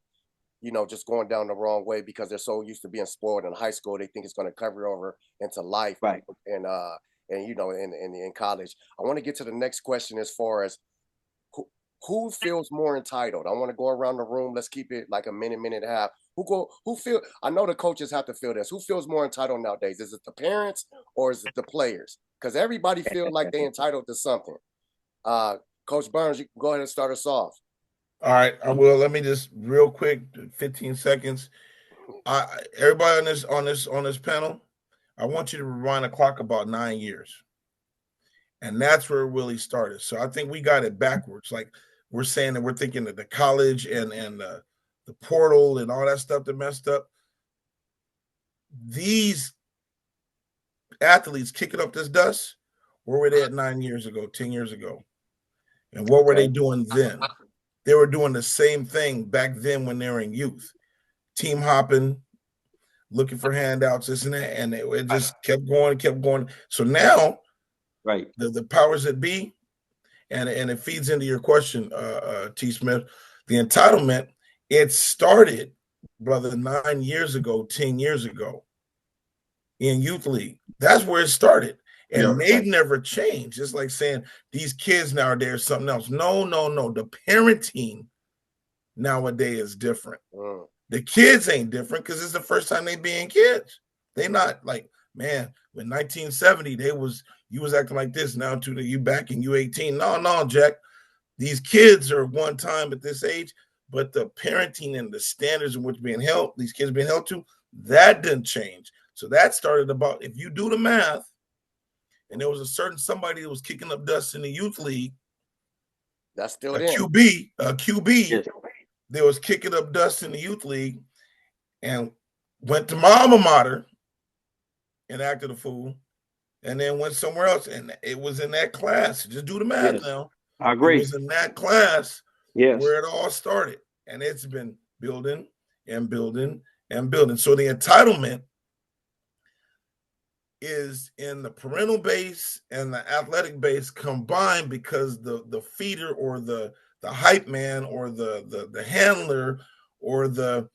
just going down the wrong way because they're so used to being spoiled in high school. They think it's going to cover over into life. Right. And in college. I want to get to the next question as far as who feels more entitled. I want to go around the room. Let's keep it like a minute and a half. I know the coaches have to feel this. Who feels more entitled nowadays? Is it the parents or is it the players? Because everybody feels like they're entitled to something. Coach Burns, you can go ahead and start us off. All right, I will. Let me just real quick, 15 seconds. Everybody on this panel, I want you to rewind the clock about 9 years. And that's where it really started. So I think we got it backwards. Like we're saying that we're thinking that the college and the portal and all that stuff that messed up. These athletes kicking up this dust, where were they at 9 years ago, 10 years ago? And what were they doing then? They were doing the same thing back then when they were in youth. Team hopping, looking for handouts, this and that, and it just kept going. So now, right, the powers that be, and it feeds into your question, T. Smith, the entitlement, it started, brother, 9 years ago, 10 years ago in youth league. That's where it started. And they've never changed. It's like saying these kids nowadays are something else. No. The parenting nowadays is different. The kids ain't different because it's the first time they being kids. They not like, man, when 1970, you was acting like this. Now you back and you 18. No, Jack. These kids are one time at this age, but the parenting and the standards in which these kids being held to, that didn't change. So that started about, if you do the math, and there was a certain somebody that was kicking up dust in the youth league. That's still a QB. there was kicking up dust in the youth league, and went to my alma mater and acted a fool, and then went somewhere else, and it was in that class. Just do the math Yes, now. I It agree. was in that class Yes, where it all started, and it's been building and building and building. So the entitlement is in the parental base and the athletic base combined, because the feeder or the hype man or the handler or the,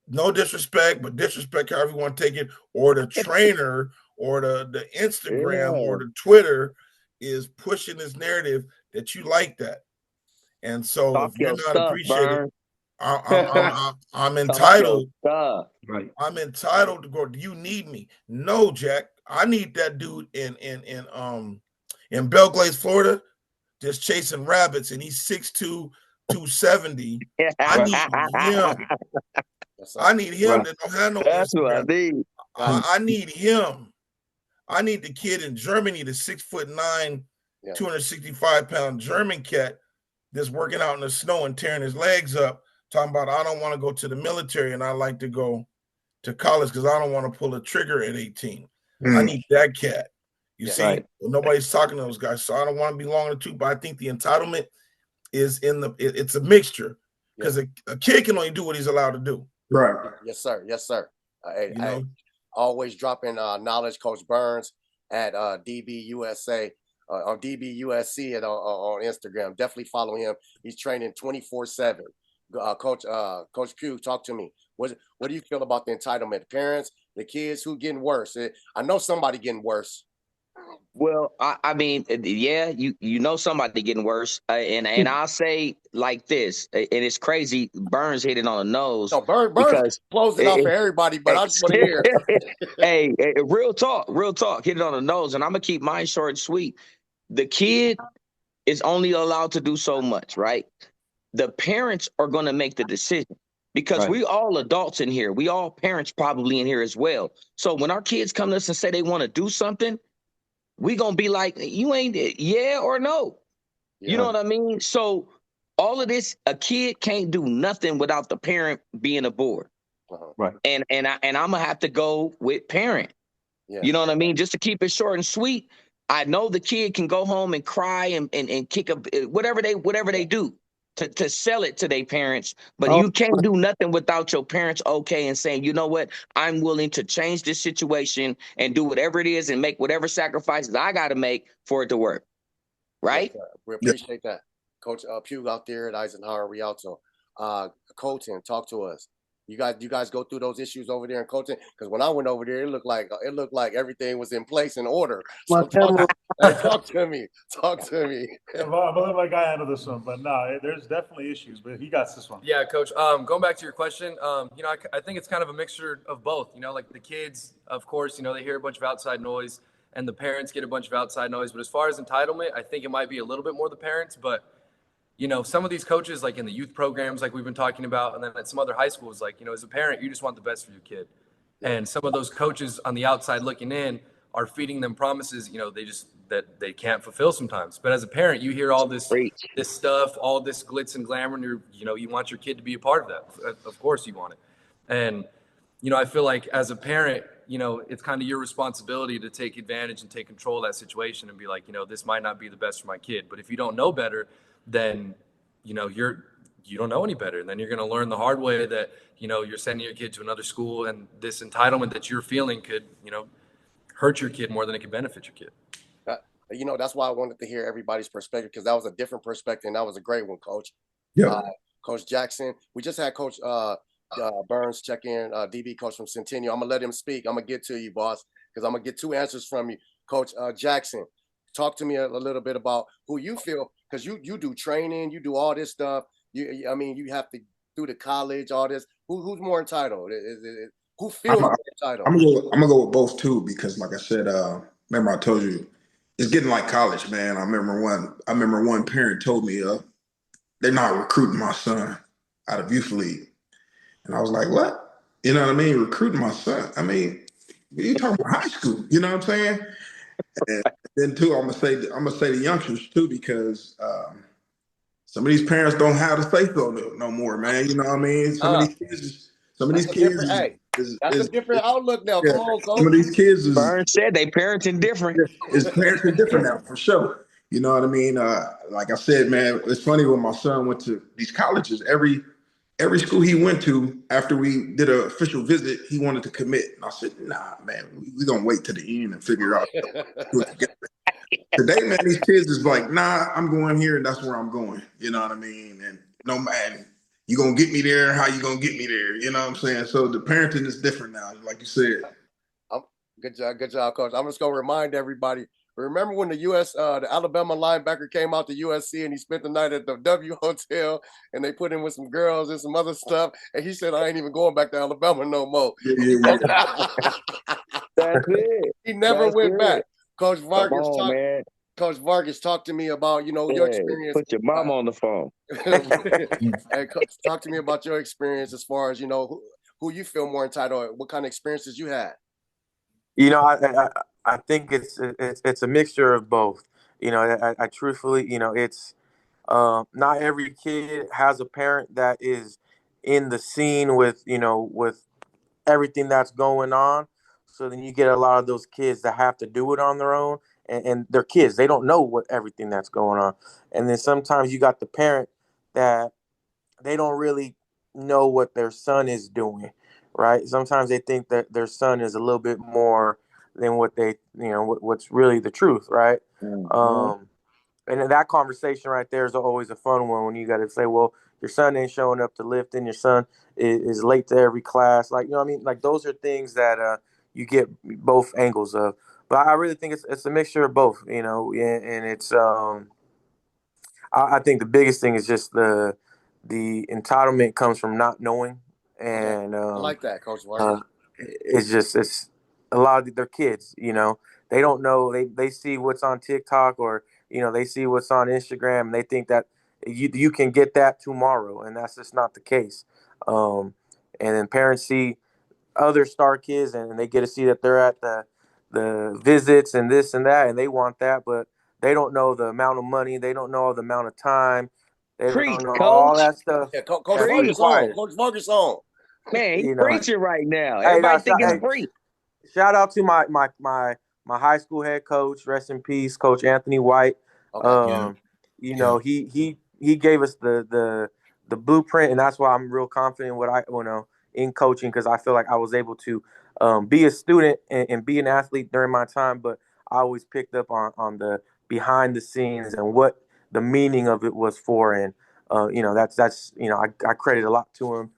no disrespect, but disrespect, however you want to take it, or the trainer or the Instagram Yeah. or the Twitter is pushing this narrative that you like that. And so Talk if you're your not stuff, appreciated, Burn. I'm Talk your entitled. stuff. right. I'm entitled to go. Do you need me? No, Jack. I need that dude in Belgrade, Florida, just chasing rabbits, and he's 6'2", 270. I Right. need him. Yes, I sir. need him Right. that don't have no That's what I Instagram. need. I need him. I need the kid in Germany, the 6'9", Yeah. 265-pound German cat that's working out in the snow and tearing his legs up, talking about, I don't want to go to the military and I like to go to college because I don't want to pull a trigger at 18. I need that cat. You Yeah. see, Right. nobody's talking to those guys. So I don't want to be long in the tooth, but I think the entitlement is it's a mixture, because a kid can only do what he's allowed to do. Right. Yes, sir. Yes, sir. Hey, You know, always dropping knowledge, Coach Burns at DBUSA on DBUSC and on Instagram. Definitely follow him. He's training 24/7. Coach Pugh, talk to me. What do you feel about the entitlement? Parents, the kids, who getting worse? I know somebody getting worse. Well, I mean, yeah, you know somebody getting worse, and I'll say like this, and it's crazy. Burns hit it on the nose No, Burns because closing out for everybody, but I just want to hear. hey, real talk, hit it on the nose, and I'm gonna keep mine short and sweet. The kid is only allowed to do so much, right? The parents are gonna make the decision because Right. we all adults in here, we all parents probably in here as well. So when our kids come to us and say they want to do something, we gonna be like, you ain't it, yeah or no. Yeah. You know what I mean? So all of this, a kid can't do nothing without the parent being aboard. Uh-huh. Right. And I'm gonna have to go with parent. Yeah. You know what I mean? Just to keep it short and sweet. I know the kid can go home and cry and kick up whatever they do to sell it to their parents, but Oh, you can't do nothing without your parents okay and saying, you know what, I'm willing to change this situation and do whatever it is and make whatever sacrifices I got to make for it to work. Right? Yes, we appreciate that. Coach Pugh out there at Eisenhower Rialto. Colton, talk to us. You guys go through those issues over there in Colton? Because when I went over there, it looked like everything was in place in order. my So camera. talk to me. Talk to me. Yeah, I'm gonna let my guy handle this one, but no, there's definitely issues, but he got this one. Yeah, Coach. Going back to your question, I think it's kind of a mixture of both. Like the kids, of course, they hear a bunch of outside noise, and the parents get a bunch of outside noise. But as far as entitlement, I think it might be a little bit more the parents. But some of these coaches, like in the youth programs, like we've been talking about, and then at some other high schools, like as a parent, you just want the best for your kid. And some of those coaches on the outside looking in are feeding them promises, that they can't fulfill sometimes. But as a parent, you hear all this stuff, all this glitz and glamour, and you want your kid to be a part of that. Of course you want it. And, I feel like as a parent, it's kind of your responsibility to take advantage and take control of that situation and be like, this might not be the best for my kid. But if you don't know better, then, you don't know any better. And then you're going to learn the hard way that, you're sending your kid to another school, and this entitlement that you're feeling could, hurt your kid more than it could benefit your kid. That's why I wanted to hear everybody's perspective, because that was a different perspective, and that was a great one, Coach. Yeah. Coach Jackson, we just had Coach Burns check in, DB coach from Centennial. I'm gonna let him speak. I'm gonna get to you, boss, because I'm gonna get two answers from you. Coach Jackson, talk to me a little bit about who you feel, because you do training, you do all this stuff. You have to do the college, all this. Who's more entitled? Who feels more entitled? I'm gonna go with both too, because like I said, remember I told you it's getting like college, man. I remember one parent told me they're not recruiting my son out of youth league. And I was like, what? You know what I mean? Recruiting my son. I mean, you talking about high school, you know what I'm saying? And then too, I'm gonna say the youngsters too, because some of these parents don't have the faith no more, man. You know what I mean? Some of these kids, that's a different. Hey, that's a different outlook now. yeah, Come on, some coach. of these kids Burns said they parenting different. parents are different now for sure. You know what I mean? Like I said, man, it's funny when my son went to these colleges. Every school he went to, after we did an official visit, he wanted to commit. And I said, nah, man, we're going to wait to the end and figure out. Today, man, these kids is like, nah, I'm going here and that's where I'm going. You know what I mean? And no, man, you going to get me there. How you going to get me there? You know what I'm saying? So the parenting is different now, like you said. Good job, coach. I'm just going to remind everybody. Remember when the Alabama linebacker came out to USC and he spent the night at the W Hotel and they put him with some girls and some other stuff. And he said, I ain't even going back to Alabama no more. Yeah. That's it. He never went back. Coach Vargas, Coach Vargas, talk to me about, your experience. Put your mom on the phone. Hey, Coach, talk to me about your experience as far as, who you feel more entitled, what kind of experiences you had. I think it's a mixture of both. I truthfully, it's not every kid has a parent that is in the scene with everything that's going on. So then you get a lot of those kids that have to do it on their own, and they're kids. They don't know what everything that's going on. And then sometimes you got the parent that they don't really know what their son is doing, right? Sometimes they think that their son is a little bit more than what what's really the truth, right? Mm-hmm. And that conversation right there is always a fun one when you got to say, well, your son ain't showing up to lifting, your son is late to every class. Like, what I mean? Like, those are things that you get both angles of. But I really think it's a mixture of both, and it's I think the biggest thing is just the entitlement comes from not knowing, and I like that, Coach Vargas. it's a lot of their kids, they don't know, they see what's on TikTok or they see what's on Instagram and they think that you can get that tomorrow, and that's just not the case. And then parents see other star kids and they get to see that they're at the visits and this and that, and they want that, but they don't know the amount of money, they don't know the amount of time, they Preach, don't know all coach. that stuff. Yeah, Coach that's Vargas on. required. Coach Vargas on. Man, he's You know, preaching right now. hey, Everybody think it's free. shout out to my high school head coach, rest in peace, Coach Anthony White. Okay. He gave us the blueprint, and that's why I'm real confident in coaching, because I feel like I was able to be a student and be an athlete during my time, but I always picked up on the behind the scenes and what the meaning of it was for, and that's I credit a lot to him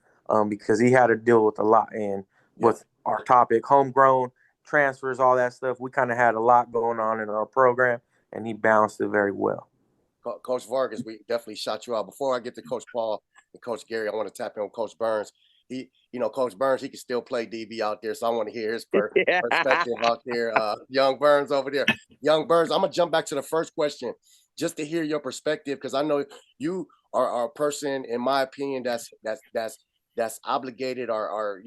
because he had to deal with a lot, and with our topic, homegrown transfers, all that stuff, we kind of had a lot going on in our program, and he balanced it very well. Coach Vargas, we definitely shot you out. Before I get to Coach Paul and Coach Gary, I want to tap in on Coach Burns. Coach Burns, he can still play DB out there, so I want to hear his perspective out there. Young Burns over there. Young Burns, I'm going to jump back to the first question just to hear your perspective, because I know you are a person, in my opinion, that's obligated or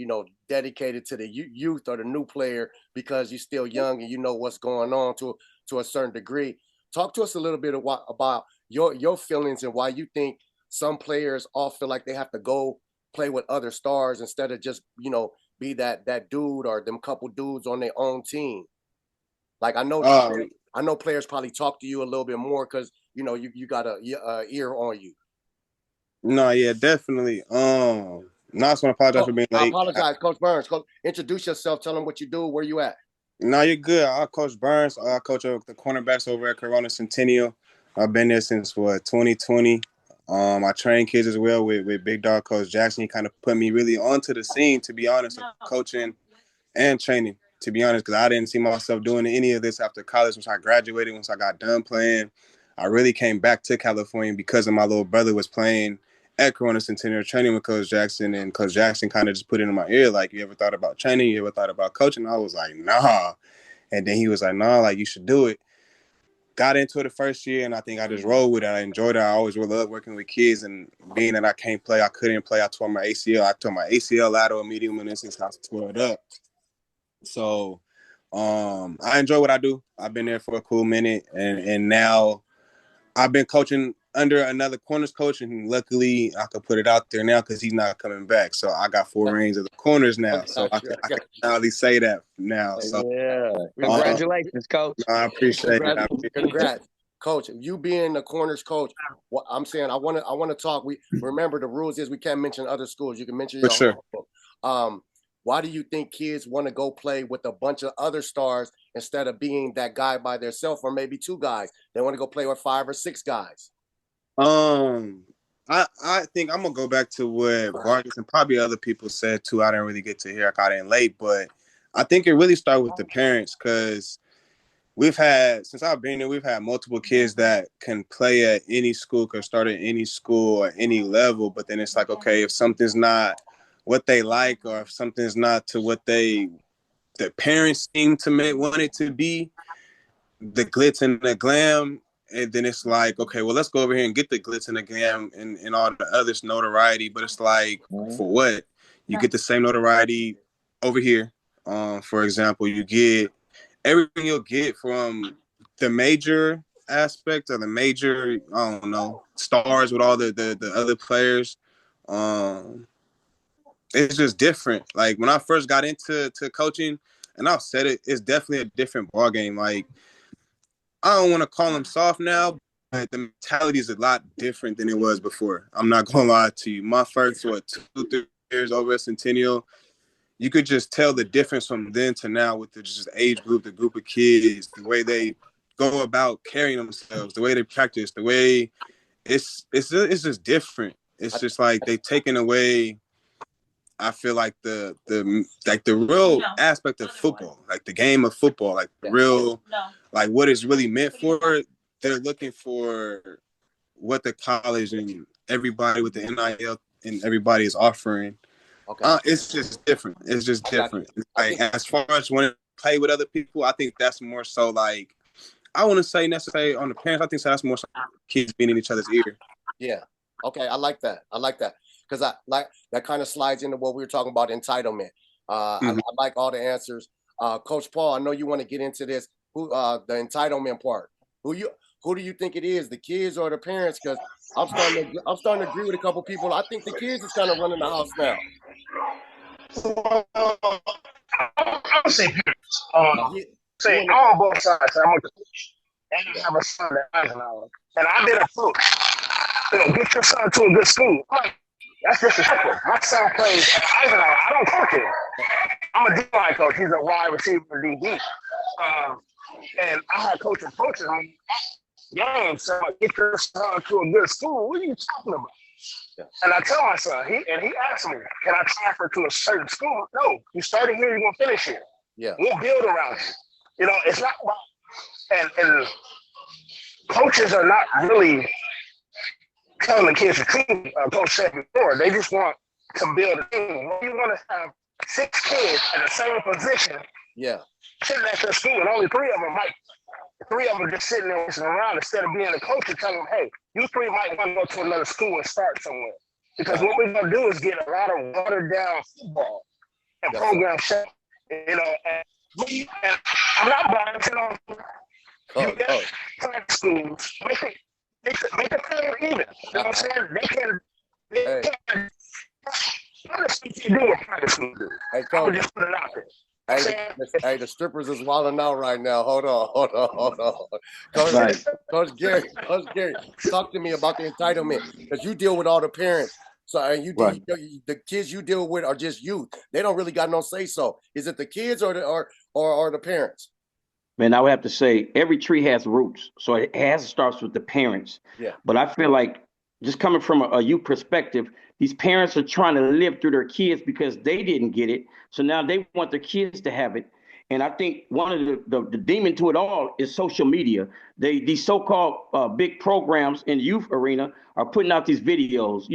dedicated to the youth or the new player, because you're still young and you know what's going on to a certain degree. Talk to us a little bit about your feelings and why you think some players all feel like they have to go play with other stars instead of just, be that dude or them couple dudes on their own team. Like, I know players probably talk to you a little bit more because, you got a ear on you. No, yeah, definitely. No, I just want to apologize for being late. I apologize, Coach Burns. Introduce yourself. Tell them what you do, where you at. No, you're good. I'm Coach Burns. I coach the cornerbacks over at Corona Centennial. I've been there since 2020. I train kids as well with Big Dog Coach Jackson. He kind of put me really onto the scene, to be honest, of coaching and training, to be honest, because I didn't see myself doing any of this after college. Once I graduated, once I got done playing, I really came back to California because of my little brother was playing at Corona Centennial, training with Coach Jackson, and Coach Jackson kind of just put it in my ear, like, you ever thought about training? You ever thought about coaching? I was like, nah. And then he was like, nah, like, you should do it. Got into it the first year, and I think I just rolled with it. I enjoyed it. I always really loved working with kids, and being that I couldn't play, I tore my ACL. I tore my ACL lateral medial meniscus. I tore it up. So I enjoy what I do. I've been there for a cool minute, and now I've been coaching under another corners coach, and luckily I could put it out there now because he's not coming back. So I got full reins of the corners now. So I can finally say that now. So Yeah. Congratulations, coach. I appreciate it. Congrats, coach. You being the corners coach, what I'm saying, I want to talk. We remember the rules is we can't mention other schools. You can mention your sure. Why do you think kids want to go play with a bunch of other stars instead of being that guy by themselves, or maybe two guys? They want to go play with 5 or 6 guys. I think I'm gonna go back to what Vargas and probably other people said too. I didn't really get to hear. I got in late, but I think it really started with the parents because since I've been there, we've had multiple kids that can play at any school, can start at any school at any level. But then it's like, okay, if something's not what they like, or if something's not to what the parents seem to want it to be, the glitz and the glam. And then it's like, okay, well, let's go over here and get the glitz and the glam and all the other notoriety. But it's like, for what? You get the same notoriety over here. For example, you get everything you'll get from the major aspect of the major, I don't know, stars with all the other players. It's just different. Like when I first got into coaching, and I've said it, it's definitely a different ball game. Like, I don't want to call them soft now, but the mentality is a lot different than it was before. I'm not going to lie to you. My first, 2-3 years over at Centennial, you could just tell the difference from then to now with the just age group, the group of kids, the way they go about carrying themselves, the way they practice, the way it's just different. It's just like they've taken away, I feel like the real aspect of football, like the game of football, like the real, like what it's really meant for. They're looking for what the college and everybody with the NIL and everybody is offering. Okay. It's just different. It's just different. Like as far as wanting to play with other people, I think that's more so like, I want to say necessarily on the parents. I think that's more so kids being in each other's ear. Yeah. Okay. I like that. Because I like that kind of slides into what we were talking about, entitlement. I like all the answers. Coach Paul, I know you want to get into this. Who the entitlement part? Who do you think it is, the kids or the parents? Because I'm starting to agree with a couple people. I think the kids is kind of running the house now. I would say parents. Say on both sides. I'm a coach, and I have a son at Eisenhower, and I did approach. Get your son to a good school. That's disrespectful. My son plays at Eisenhower. I don't coach him. I'm a D-line coach. He's a wide receiver DB. And I had coaches on games. So get your son to a good school. What are you talking about? Yeah. And I tell my son, he asked me, can I transfer to a certain school? No, you started here, you're going to finish here. Yeah. We'll build around you. It's not about, and coaches are not really telling the kids the truth. Coach said before, they just want to build a team. When you want to have 6 kids in the same position, sitting at your school, and only 3 of them just sitting there listening around instead of being a coach and telling them, hey, you 3 might want to go to another school and start somewhere. Because what we're going to do is get a lot of watered down football and program shut. And I'm not buying you get private schools, make the pay even. You know what I'm saying? They can honestly do what private schools do. Hey, I would just put it out there. Hey, the strippers is wilding out right now. Hold on. Coach Gary, talk to me about the entitlement, because you deal with all the parents. So the kids you deal with are just youth. They don't really got no say so. Is it the kids or the parents? Man, I would have to say every tree has roots. So it starts with the parents. Yeah. But I feel like just coming from a youth perspective, these parents are trying to live through their kids because they didn't get it. So now they want their kids to have it. And I think one of the demon to it all is social media. These so-called big programs in the youth arena are putting out these videos,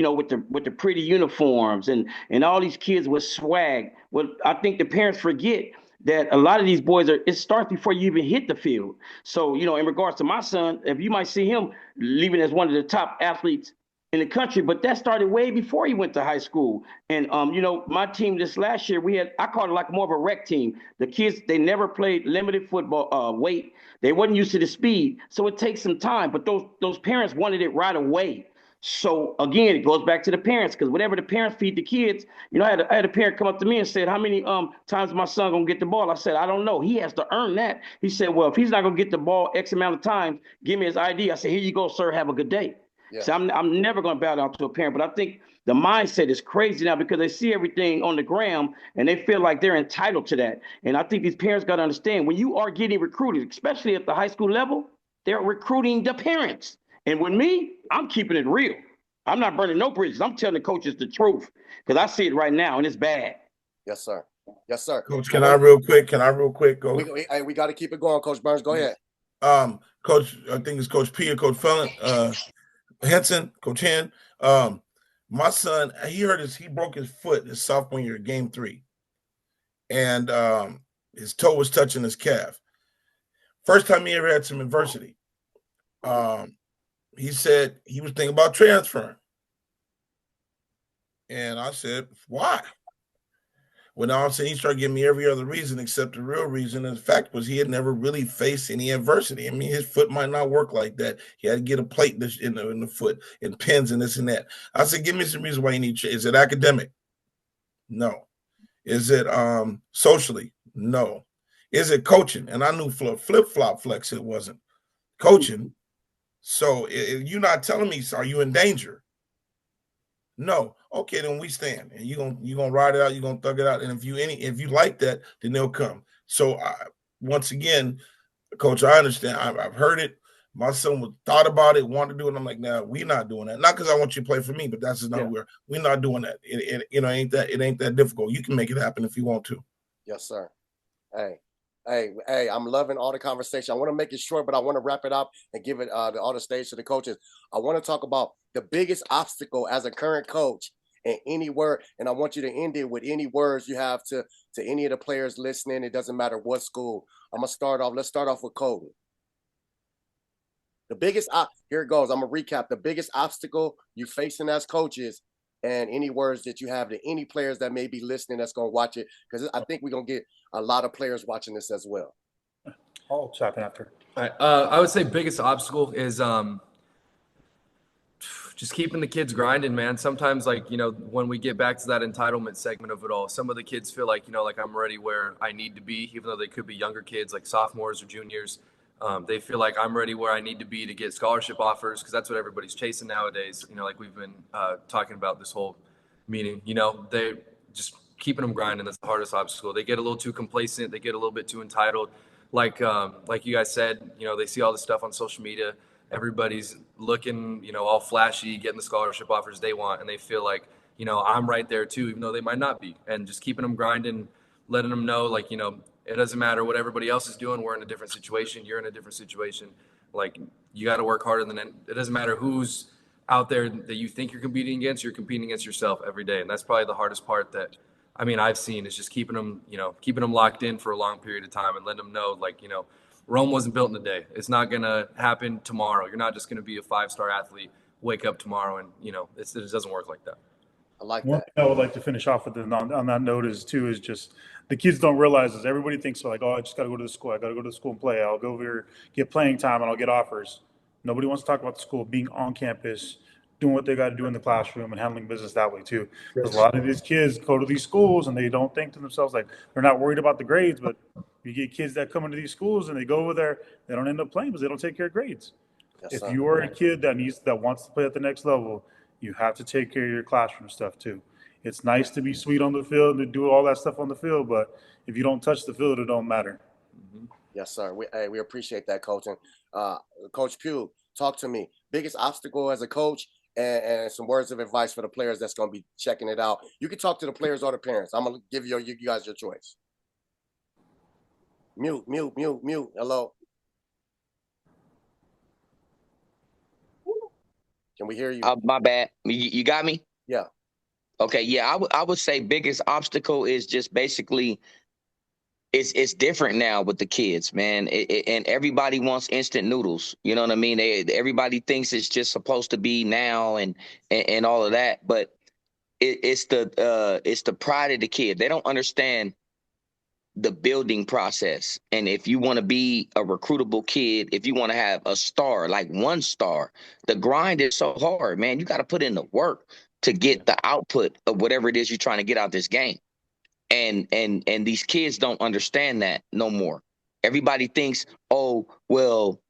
with the pretty uniforms and all these kids with swag. Well, I think the parents forget that a lot of these boys it starts before you even hit the field. So, in regards to my son, if you might see him leaving as one of the top athletes in the country, but that started way before he went to high school. And you know, my team this last year, I called it like more of a rec team. The kids, they never played limited football weight. They wasn't used to the speed, so it takes some time. But those parents wanted it right away. So again, it goes back to the parents, because whatever the parents feed the kids, you know, I had a parent come up to me and said, "How many times my son gonna get the ball?" I said, "I don't know. He has to earn that." He said, "Well, if he's not gonna get the ball X amount of times, give me his ID." I said, "Here you go, sir. Have a good day." Yeah. So I'm never gonna bow down to a parent, but I think the mindset is crazy now because they see everything on the gram and they feel like they're entitled to that. And I think these parents got to understand, when you are getting recruited, especially at the high school level, they're recruiting the parents. And with me, I'm keeping it real. I'm not burning no bridges. I'm telling the coaches the truth because I see it right now and it's bad. Yes, sir. Yes, sir. Coach, can I real quick go? We got to keep it going, Coach Burns. Go ahead. Coach, I think it's Coach P or Coach Felon, Henson, Coach Hen. My son, he broke his foot his sophomore year, game 3. And his toe was touching his calf. First time he ever had some adversity. He said he was thinking about transferring. And I said, why? When all of a sudden he started giving me every other reason except the real reason. And the fact was he had never really faced any adversity. I mean, his foot might not work like that. He had to get a plate in the foot and pins and this and that. I said, give me some reason why you need to. Is it academic? No. Is it socially? No. Is it coaching? And I knew flip-flop flex it wasn't coaching. So if you're not telling me, are you in danger? No. Okay, then we stand. And you're gonna ride it out, you're gonna thug it out. And if you like that, then they'll come. So once again, Coach, I understand. I've heard it. My son thought about it, wanted to do it. And I'm like, nah, we're not doing that. Not because I want you to play for me, but that's just not we're not doing that. It ain't that difficult. You can make it happen if you want to. Yes, sir. Hey, I'm loving all the conversation. I want to make it short, but I want to wrap it up and give it all the stage to the coaches. I want to talk about the biggest obstacle as a current coach and any word, and I want you to end it with any words you have to any of the players listening. It doesn't matter what school. I'm gonna start off. Let's start off with Colton. The biggest here it goes. I'm gonna recap the biggest obstacle you facing as coaches, and any words that you have to any players that may be listening that's gonna watch it, because I think we're gonna get a lot of players watching this as well. I'll chop in after. All right. I would say biggest obstacle is just keeping the kids grinding, man. Sometimes, like, you know, when we get back to that entitlement segment of it all, some of the kids feel like, you know, like I'm ready where I need to be, even though they could be younger kids, like sophomores or juniors. They feel like I'm ready where I need to be to get scholarship offers, because that's what everybody's chasing nowadays. You know, like we've been talking about this whole meeting, you know, they just keeping them grinding. That's the hardest obstacle. They get a little too complacent. They get a little bit too entitled. Like you guys said, you know, they see all this stuff on social media. Everybody's looking, you know, all flashy, getting the scholarship offers they want. And they feel like, you know, I'm right there too, even though they might not be. And just keeping them grinding, letting them know, like, you know, it doesn't matter what everybody else is doing. We're in a different situation. You're in a different situation. Like, you got to work harder than it doesn't matter who's out there that you think you're competing against. You're competing against yourself every day. And that's probably the hardest part that, I mean, I've seen, is just keeping them locked in for a long period of time and letting them know, like, you know, Rome wasn't built in a day. It's not going to happen tomorrow. You're not just going to be a 5-star athlete, wake up tomorrow, and, you know, it doesn't work like that. I like One that. thing I would like to finish off with on that note is just the kids don't realize is everybody thinks like, oh, I just got to go to the school. I got to go to the school and play. I'll go over here, get playing time, and I'll get offers. Nobody wants to talk about the school, being on campus, doing what they got to do in the classroom, and handling business that way too. Because a lot of these kids go to these schools and they don't think to themselves, like, they're not worried about the grades, but you get kids that come into these schools and they go over there, they don't end up playing because they don't take care of grades. Yes, if sir. you are a kid that wants to play at the next level, you have to take care of your classroom stuff too. It's nice to be sweet on the field and to do all that stuff on the field, but if you don't touch the field, it don't matter. Yes, sir. We appreciate that, Coach. And Coach Pugh, talk to me. Biggest obstacle as a coach, and some words of advice for the players that's going to be checking it out. You can talk to the players or the parents. I'm going to give you guys your choice. Mute. Hello. Can we hear you? My bad. You got me? Yeah. Okay. Yeah, I would say biggest obstacle is just basically it's different now with the kids, man. And everybody wants instant noodles. You know what I mean? Everybody thinks it's just supposed to be now and all of that. But it's the pride of the kid. They don't understand the building process. And if you want to be a recruitable kid, if you want to have a star, like one star, the grind is so hard, man. You got to put in the work to get the output of whatever it is you're trying to get out this game. And these kids don't understand that no more. Everybody thinks, oh, well,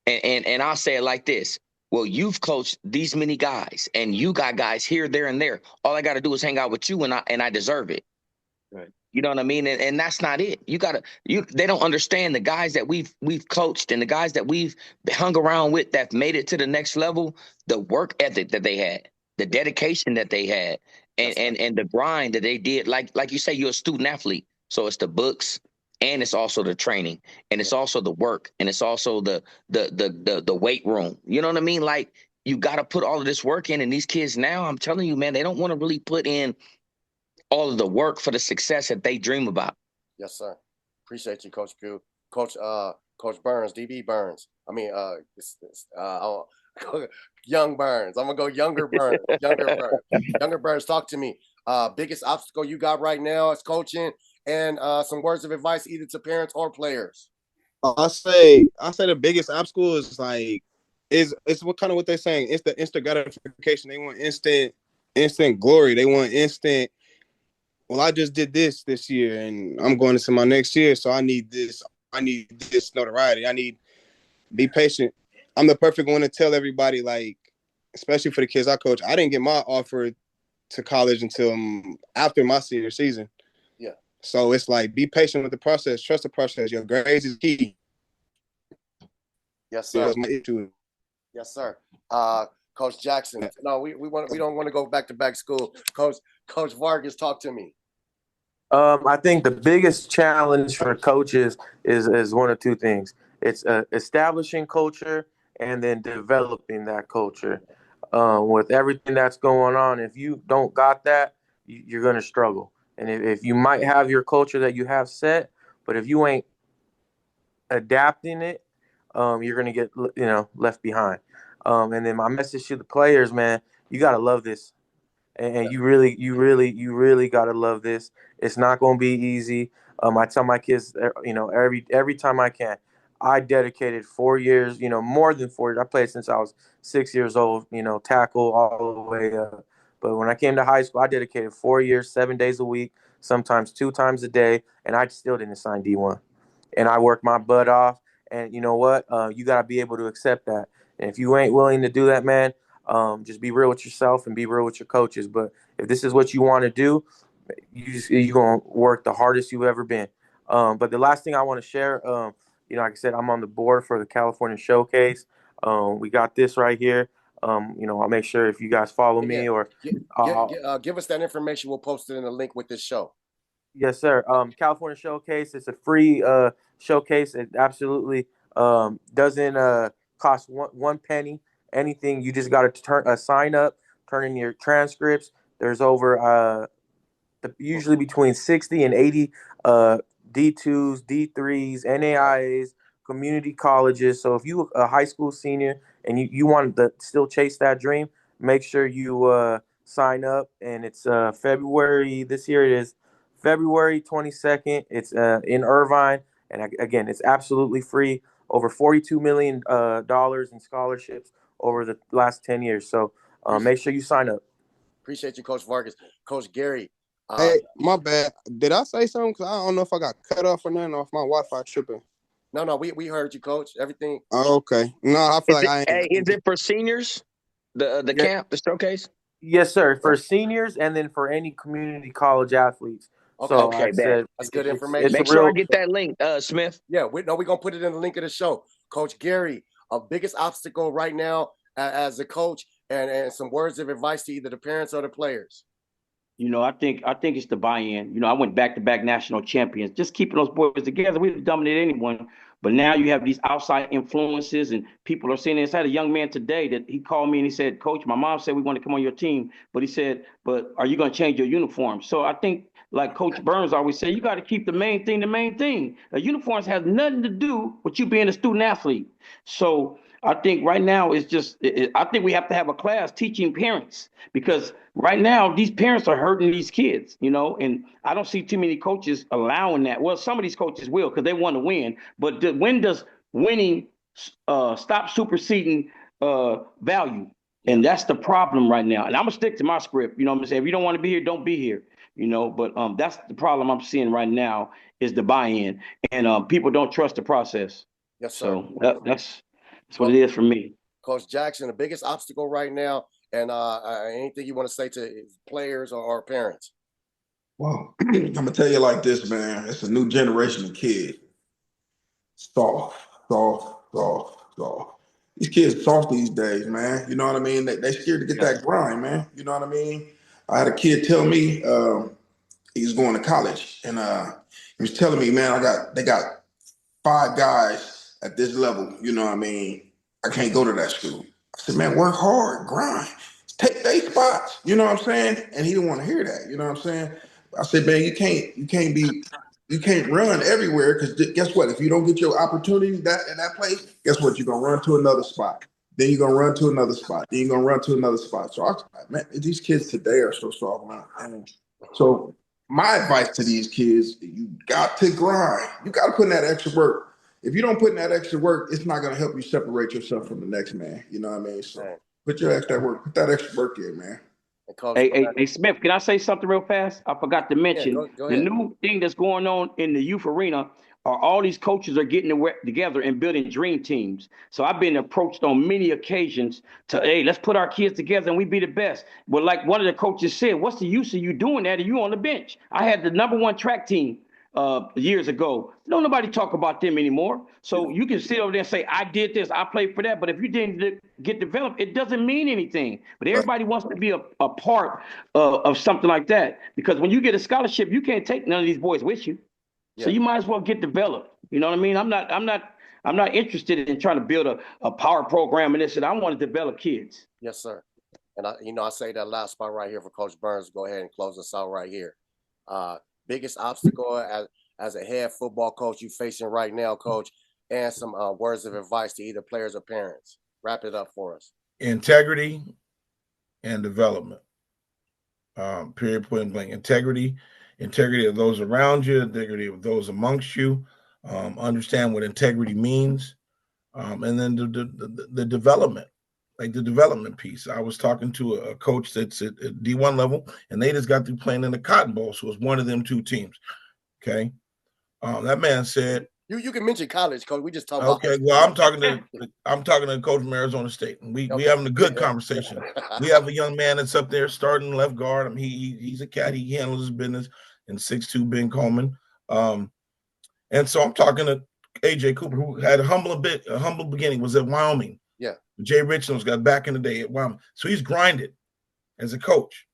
and I'll say it like this. Well, you've coached these many guys and you got guys here, there, and there. All I got to do is hang out with you and I deserve it. Right. You know what I mean? And that's not it. They don't understand the guys that we've coached and the guys that we've hung around with that made it to the next level, the work ethic that they had, the dedication that they had, and the grind that they did. Like you say, you're a student athlete. So it's the books and it's also the training and it's also the work and it's also the weight room. You know what I mean? Like you got to put all of this work in, and these kids now, I'm telling you, man, they don't want to really put in all of the work for the success that they dream about. Yes, sir. Appreciate you, Coach Pugh. Coach Burns, DB Burns. I mean, young Burns. I'm gonna go younger Burns. Younger Burns. Talk to me. Biggest obstacle you got right now is coaching, and some words of advice either to parents or players. I say the biggest obstacle is like it's what kind of what they're saying. It's the instant gratification. They want instant glory. They want instant. Well, I just did this year, and I'm going into my next year, so I need this. I need this notoriety. I need be patient. I'm the perfect one to tell everybody, like, especially for the kids I coach. I didn't get my offer to college until after my senior season. Yeah. So it's like, be patient with the process. Trust the process. Your grades is key. Yes, sir. My issue. Yes, sir. Coach Jackson. No, we don't want to go back to back school. Coach Vargas, talk to me. I think the biggest challenge for coaches is one of two things. It's establishing culture and then developing that culture. With everything that's going on, if you don't got that, you're going to struggle. And if you might have your culture that you have set, but if you ain't adapting it, you're going to get left behind. And then my message to the players, man, you got to love this. And you really gotta love this. It's not gonna be easy. I tell my kids, every time I can. I dedicated 4 years, more than 4 years. I played since I was 6 years old, tackle all the way up. But when I came to high school, I dedicated 4 years, 7 days a week, sometimes 2 times a day, and I still didn't sign D1. And I worked my butt off. And you know what? You gotta be able to accept that. And if you ain't willing to do that, man, just be real with yourself and be real with your coaches. But if this is what you want to do, you're going to work the hardest you've ever been. But the last thing I want to share, like I said, I'm on the board for the California Showcase. We got this right here. I'll make sure if you guys follow me or give us that information. We'll post it in the link with this show. Yes, sir. California Showcase. It's a free showcase. It absolutely doesn't cost one penny. Anything. You just got to sign up, turn in your transcripts. There's over usually between 60 and 80 D2s, D3s, NAIAs, community colleges. So if you a high school senior and you want to still chase that dream, make sure you sign up. And it's February. This year it is February 22nd. It's in Irvine. And again, it's absolutely free. Over $42 million in scholarships over the last 10 years. So make sure you sign up. Appreciate you, Coach Vargas. Coach Gary. Hey, my bad. Did I say something? Because I don't know if I got cut off or nothing off my Wi-Fi tripping. No, we heard you, Coach. Everything. Oh, okay. No, I feel like I ain't. Hey, is it for seniors? The camp, the showcase? Yes, sir. For seniors and then for any community college athletes. Okay, so okay, said, that's good information. Make sure I get that link, Smith. Yeah, we're gonna put it in the link of the show. Coach Gary, a biggest obstacle right now as a coach, and some words of advice to either the parents or the players. I think it's the buy-in. I went back-to-back national champions. Just keeping those boys together, we've dominated anyone. But now you have these outside influences, and people are seeing this. I had a young man today that he called me and he said, "Coach, my mom said we want to come on your team, but he said, but are you going to change your uniform?" So I think like Coach Burns always say, you got to keep the main thing the main thing. Uniforms has nothing to do with you being a student athlete. So I think right now it's just, I think we have to have a class teaching parents, because right now these parents are hurting these kids, and I don't see too many coaches allowing that. Well, some of these coaches will because they want to win, but when does winning stop superseding value? And that's the problem right now. And I'm gonna stick to my script. You know what I'm saying? If you don't want to be here, don't be here. But that's the problem I'm seeing right now is the buy-in, and people don't trust the process. Yes, sir. So that's what it is for me. Coach Jackson, the biggest obstacle right now, and anything you want to say to players or parents? Well, I'm gonna tell you like this, man. It's a new generation of kids. Soft. These kids soft these days, man. You know what I mean? They scared to get that grind, man. You know what I mean? I had a kid tell me he's going to college, and he was telling me, man, they got 5 guys at this level. You know what I mean? I can't go to that school. I said, man, work hard, grind, take their spots. You know what I'm saying? And he didn't want to hear that. You know what I'm saying? I said, man, you can't run everywhere, because guess what? If you don't get your opportunity in that place, guess what? You're gonna run to another spot. Then you're gonna run to another spot. Then you're gonna run to another spot. So man, these kids today are so soft, man. So my advice to these kids: you got to grind. You got to put in that extra work. If you don't put in that extra work, it's not gonna help you separate yourself from the next man. You know what I mean? So put that extra work in, man. Hey, Smith, can I say something real fast? I forgot to mention go the ahead. new thing that's going on in the youth arena are all these coaches are getting together and building dream teams. So I've been approached on many occasions to, hey, let's put our kids together and we be the best. But like one of the coaches said, what's the use of you doing that? Are you on the bench? I had the #1 track team years ago. Don't nobody talk about them anymore. So you can sit over there and say, I did this, I played for that. But if you didn't get developed, it doesn't mean anything. But everybody wants to be a part of something like that. Because when you get a scholarship, you can't take none of these boys with you. So you might as well get developed. You know what I mean? I'm not interested in trying to build a power program and this, and I want to develop kids. Yes, sir. And I say that last spot right here for Coach Burns. Go ahead and close us out right here. Biggest obstacle as a head football coach you facing right now, Coach, and some words of advice to either players or parents. Wrap it up for us. Integrity and development. Period, point blank. Integrity of those around you, integrity of those amongst you. Understand what integrity means, and then the development, like the development piece. I was talking to a coach that's at D1 level, and they just got through playing in the Cotton Bowl, so it was one of them 2 teams. Okay, that man said, You can mention college, Coach. We just talk about. Okay, well, I'm talking to a coach from Arizona State, and we having a good conversation. We have a young man that's up there starting left guard. He's a cat. He handles his business. And 6'2" Ben Coleman. And so I'm talking to AJ Cooper, who had a humble beginning, was at Wyoming. Yeah. Jay Richlands got back in the day at Wyoming. So he's grinded as a coach.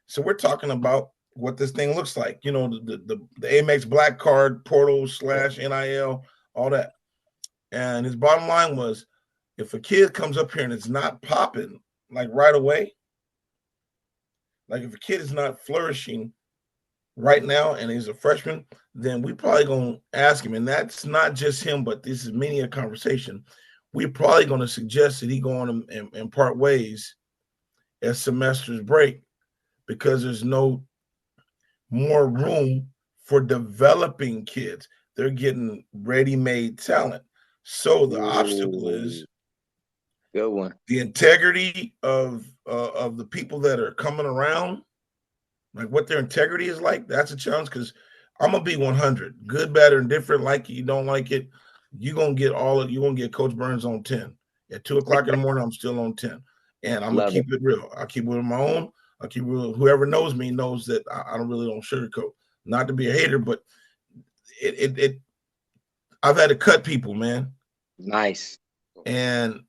So we're talking about what this thing looks like. The Amex Black Card portal / NIL, all that. And his bottom line was, if a kid comes up here and it's not popping like right away, like if a kid is not flourishing right now and he's a freshman, then we probably gonna ask him, and that's not just him, but this is many a conversation. We're probably gonna suggest that he go on and part ways as semesters break, because there's no more room for developing kids. They're getting ready-made talent. So the obstacle is good one. The integrity of the people that are coming around. Like what their integrity is like, that's a challenge, because I'm gonna be 100, good, bad, or indifferent. Like it, you don't like it, you're gonna get Coach Burns on 10. At 2:00 in the morning, I'm still on 10, and I'm gonna keep it real. I'll keep it on my own. I'll keep it real. Whoever knows me knows that I don't sugarcoat. Not to be a hater, but I've had to cut people, man. Nice. And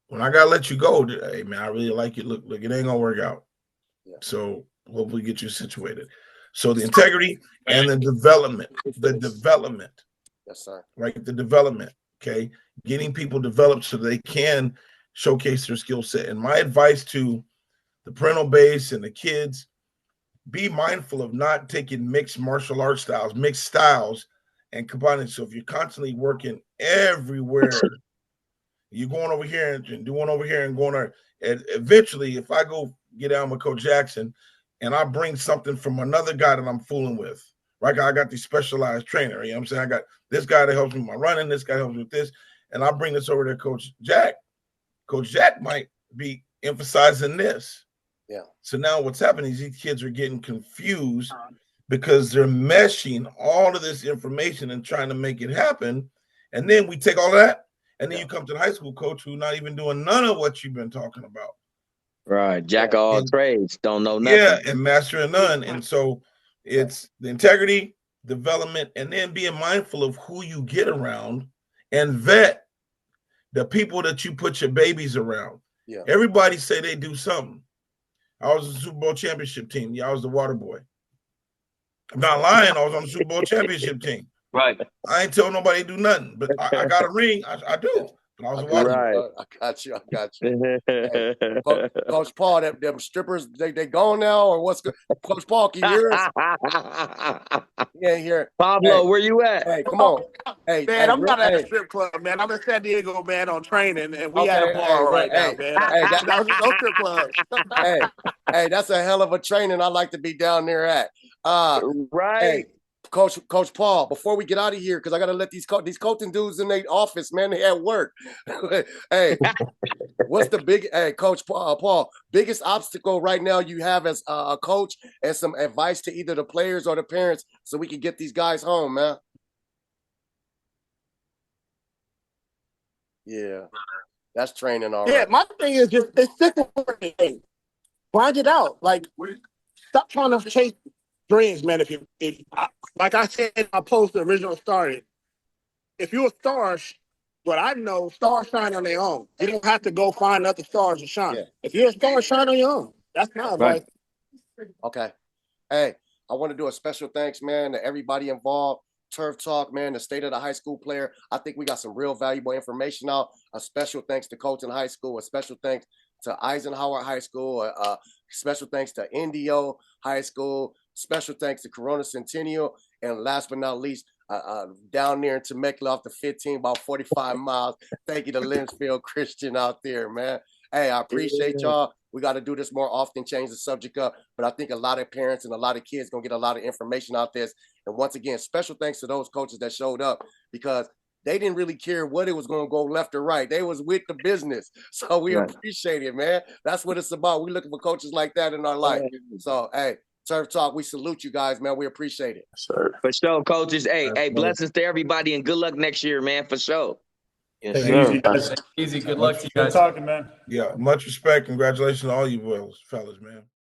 when I gotta let you go, hey man, I really like it. Look, it ain't gonna work out. Yeah. So hopefully get you situated. So the integrity and the development. Yes, sir. Right, the development. Okay, getting people developed so they can showcase their skill set. And my advice to the parental base and the kids, be mindful of not taking mixed martial art styles, mixed styles, and combining. So if you're constantly working everywhere, you're going over here and doing over here and going there. And eventually, if I go get down with Coach Jackson and I bring something from another guy that I'm fooling with, right? I got the specialized trainer. You know what I'm saying? I got this guy that helps me with my running, this guy helps me with this, and I bring this over to Coach Jack. Coach Jack might be emphasizing this. Yeah. So now what's happening is these kids are getting confused because they're meshing all of this information and trying to make it happen. And then we take all of that, and then you come to the high school coach who's not even doing none of what you've been talking about. Right. Jack of all trades, don't know nothing. Yeah, and master of none. And so it's the integrity, development, and then being mindful of who you get around and vet the people that you put your babies around. Yeah. Everybody say they do something. I was on the Super Bowl championship team. Yeah, I was the water boy. I'm not lying. I was on the Super Bowl championship team. Right. I ain't tell nobody to do nothing, but I got a ring. I do. But I was a water boy. I got you. Hey, Coach Paul, them strippers, they gone now, or what's good? Coach Paul, can you hear us? He ain't here. Pablo, where you at? Hey, come on. Hey, Man, I'm not at a strip club, man. I'm in San Diego, man, on training, and we at a bar right now, man. No strip clubs. hey, that's a hell of a training I like to be down there at. Right. Hey, Coach Paul, before we get out of here, because I got to let these Colton dudes in their office, man, they at work. Hey, what's the Coach Paul, biggest obstacle right now you have as a coach, and some advice to either the players or the parents so we can get these guys home, man? Yeah, that's training all right. Yeah, my thing is just it's simple. Find it out. Like, stop trying to chase dreams, man. Like I said in my post, the original started. If you're a star, but I know stars shine on their own. You don't have to go find other stars to shine. Yeah. If you're a star, shine on your own. That's my advice. Okay. Hey, I want to do a special thanks, man, to everybody involved. Turf Talk, man, the state of the high school player. I think we got some real valuable information out. A special thanks to Colton High School. A special thanks to Eisenhower High School. Special thanks to Indio High School. Special thanks to Corona Centennial. And last but not least, down there in Temecula off the 15, about 45 miles. Thank you to Linfield Christian out there, man. Hey, I appreciate y'all. We got to do this more often, change the subject up. But I think a lot of parents and a lot of kids going to get a lot of information out there. And once again, special thanks to those coaches that showed up, because they didn't really care what it was going to go left or right. They was with the business. So we appreciate it, man. That's what it's about. We're looking for coaches like that in our life. So, hey, Turf Talk, we salute you guys, man. We appreciate it. Sir. For sure, coaches. Hey, blessings to everybody and good luck next year, man, for sure. Yes, easy, guys. Easy. Good luck to you guys. Good talking, man. Yeah, much respect. Congratulations to all you fellas, man.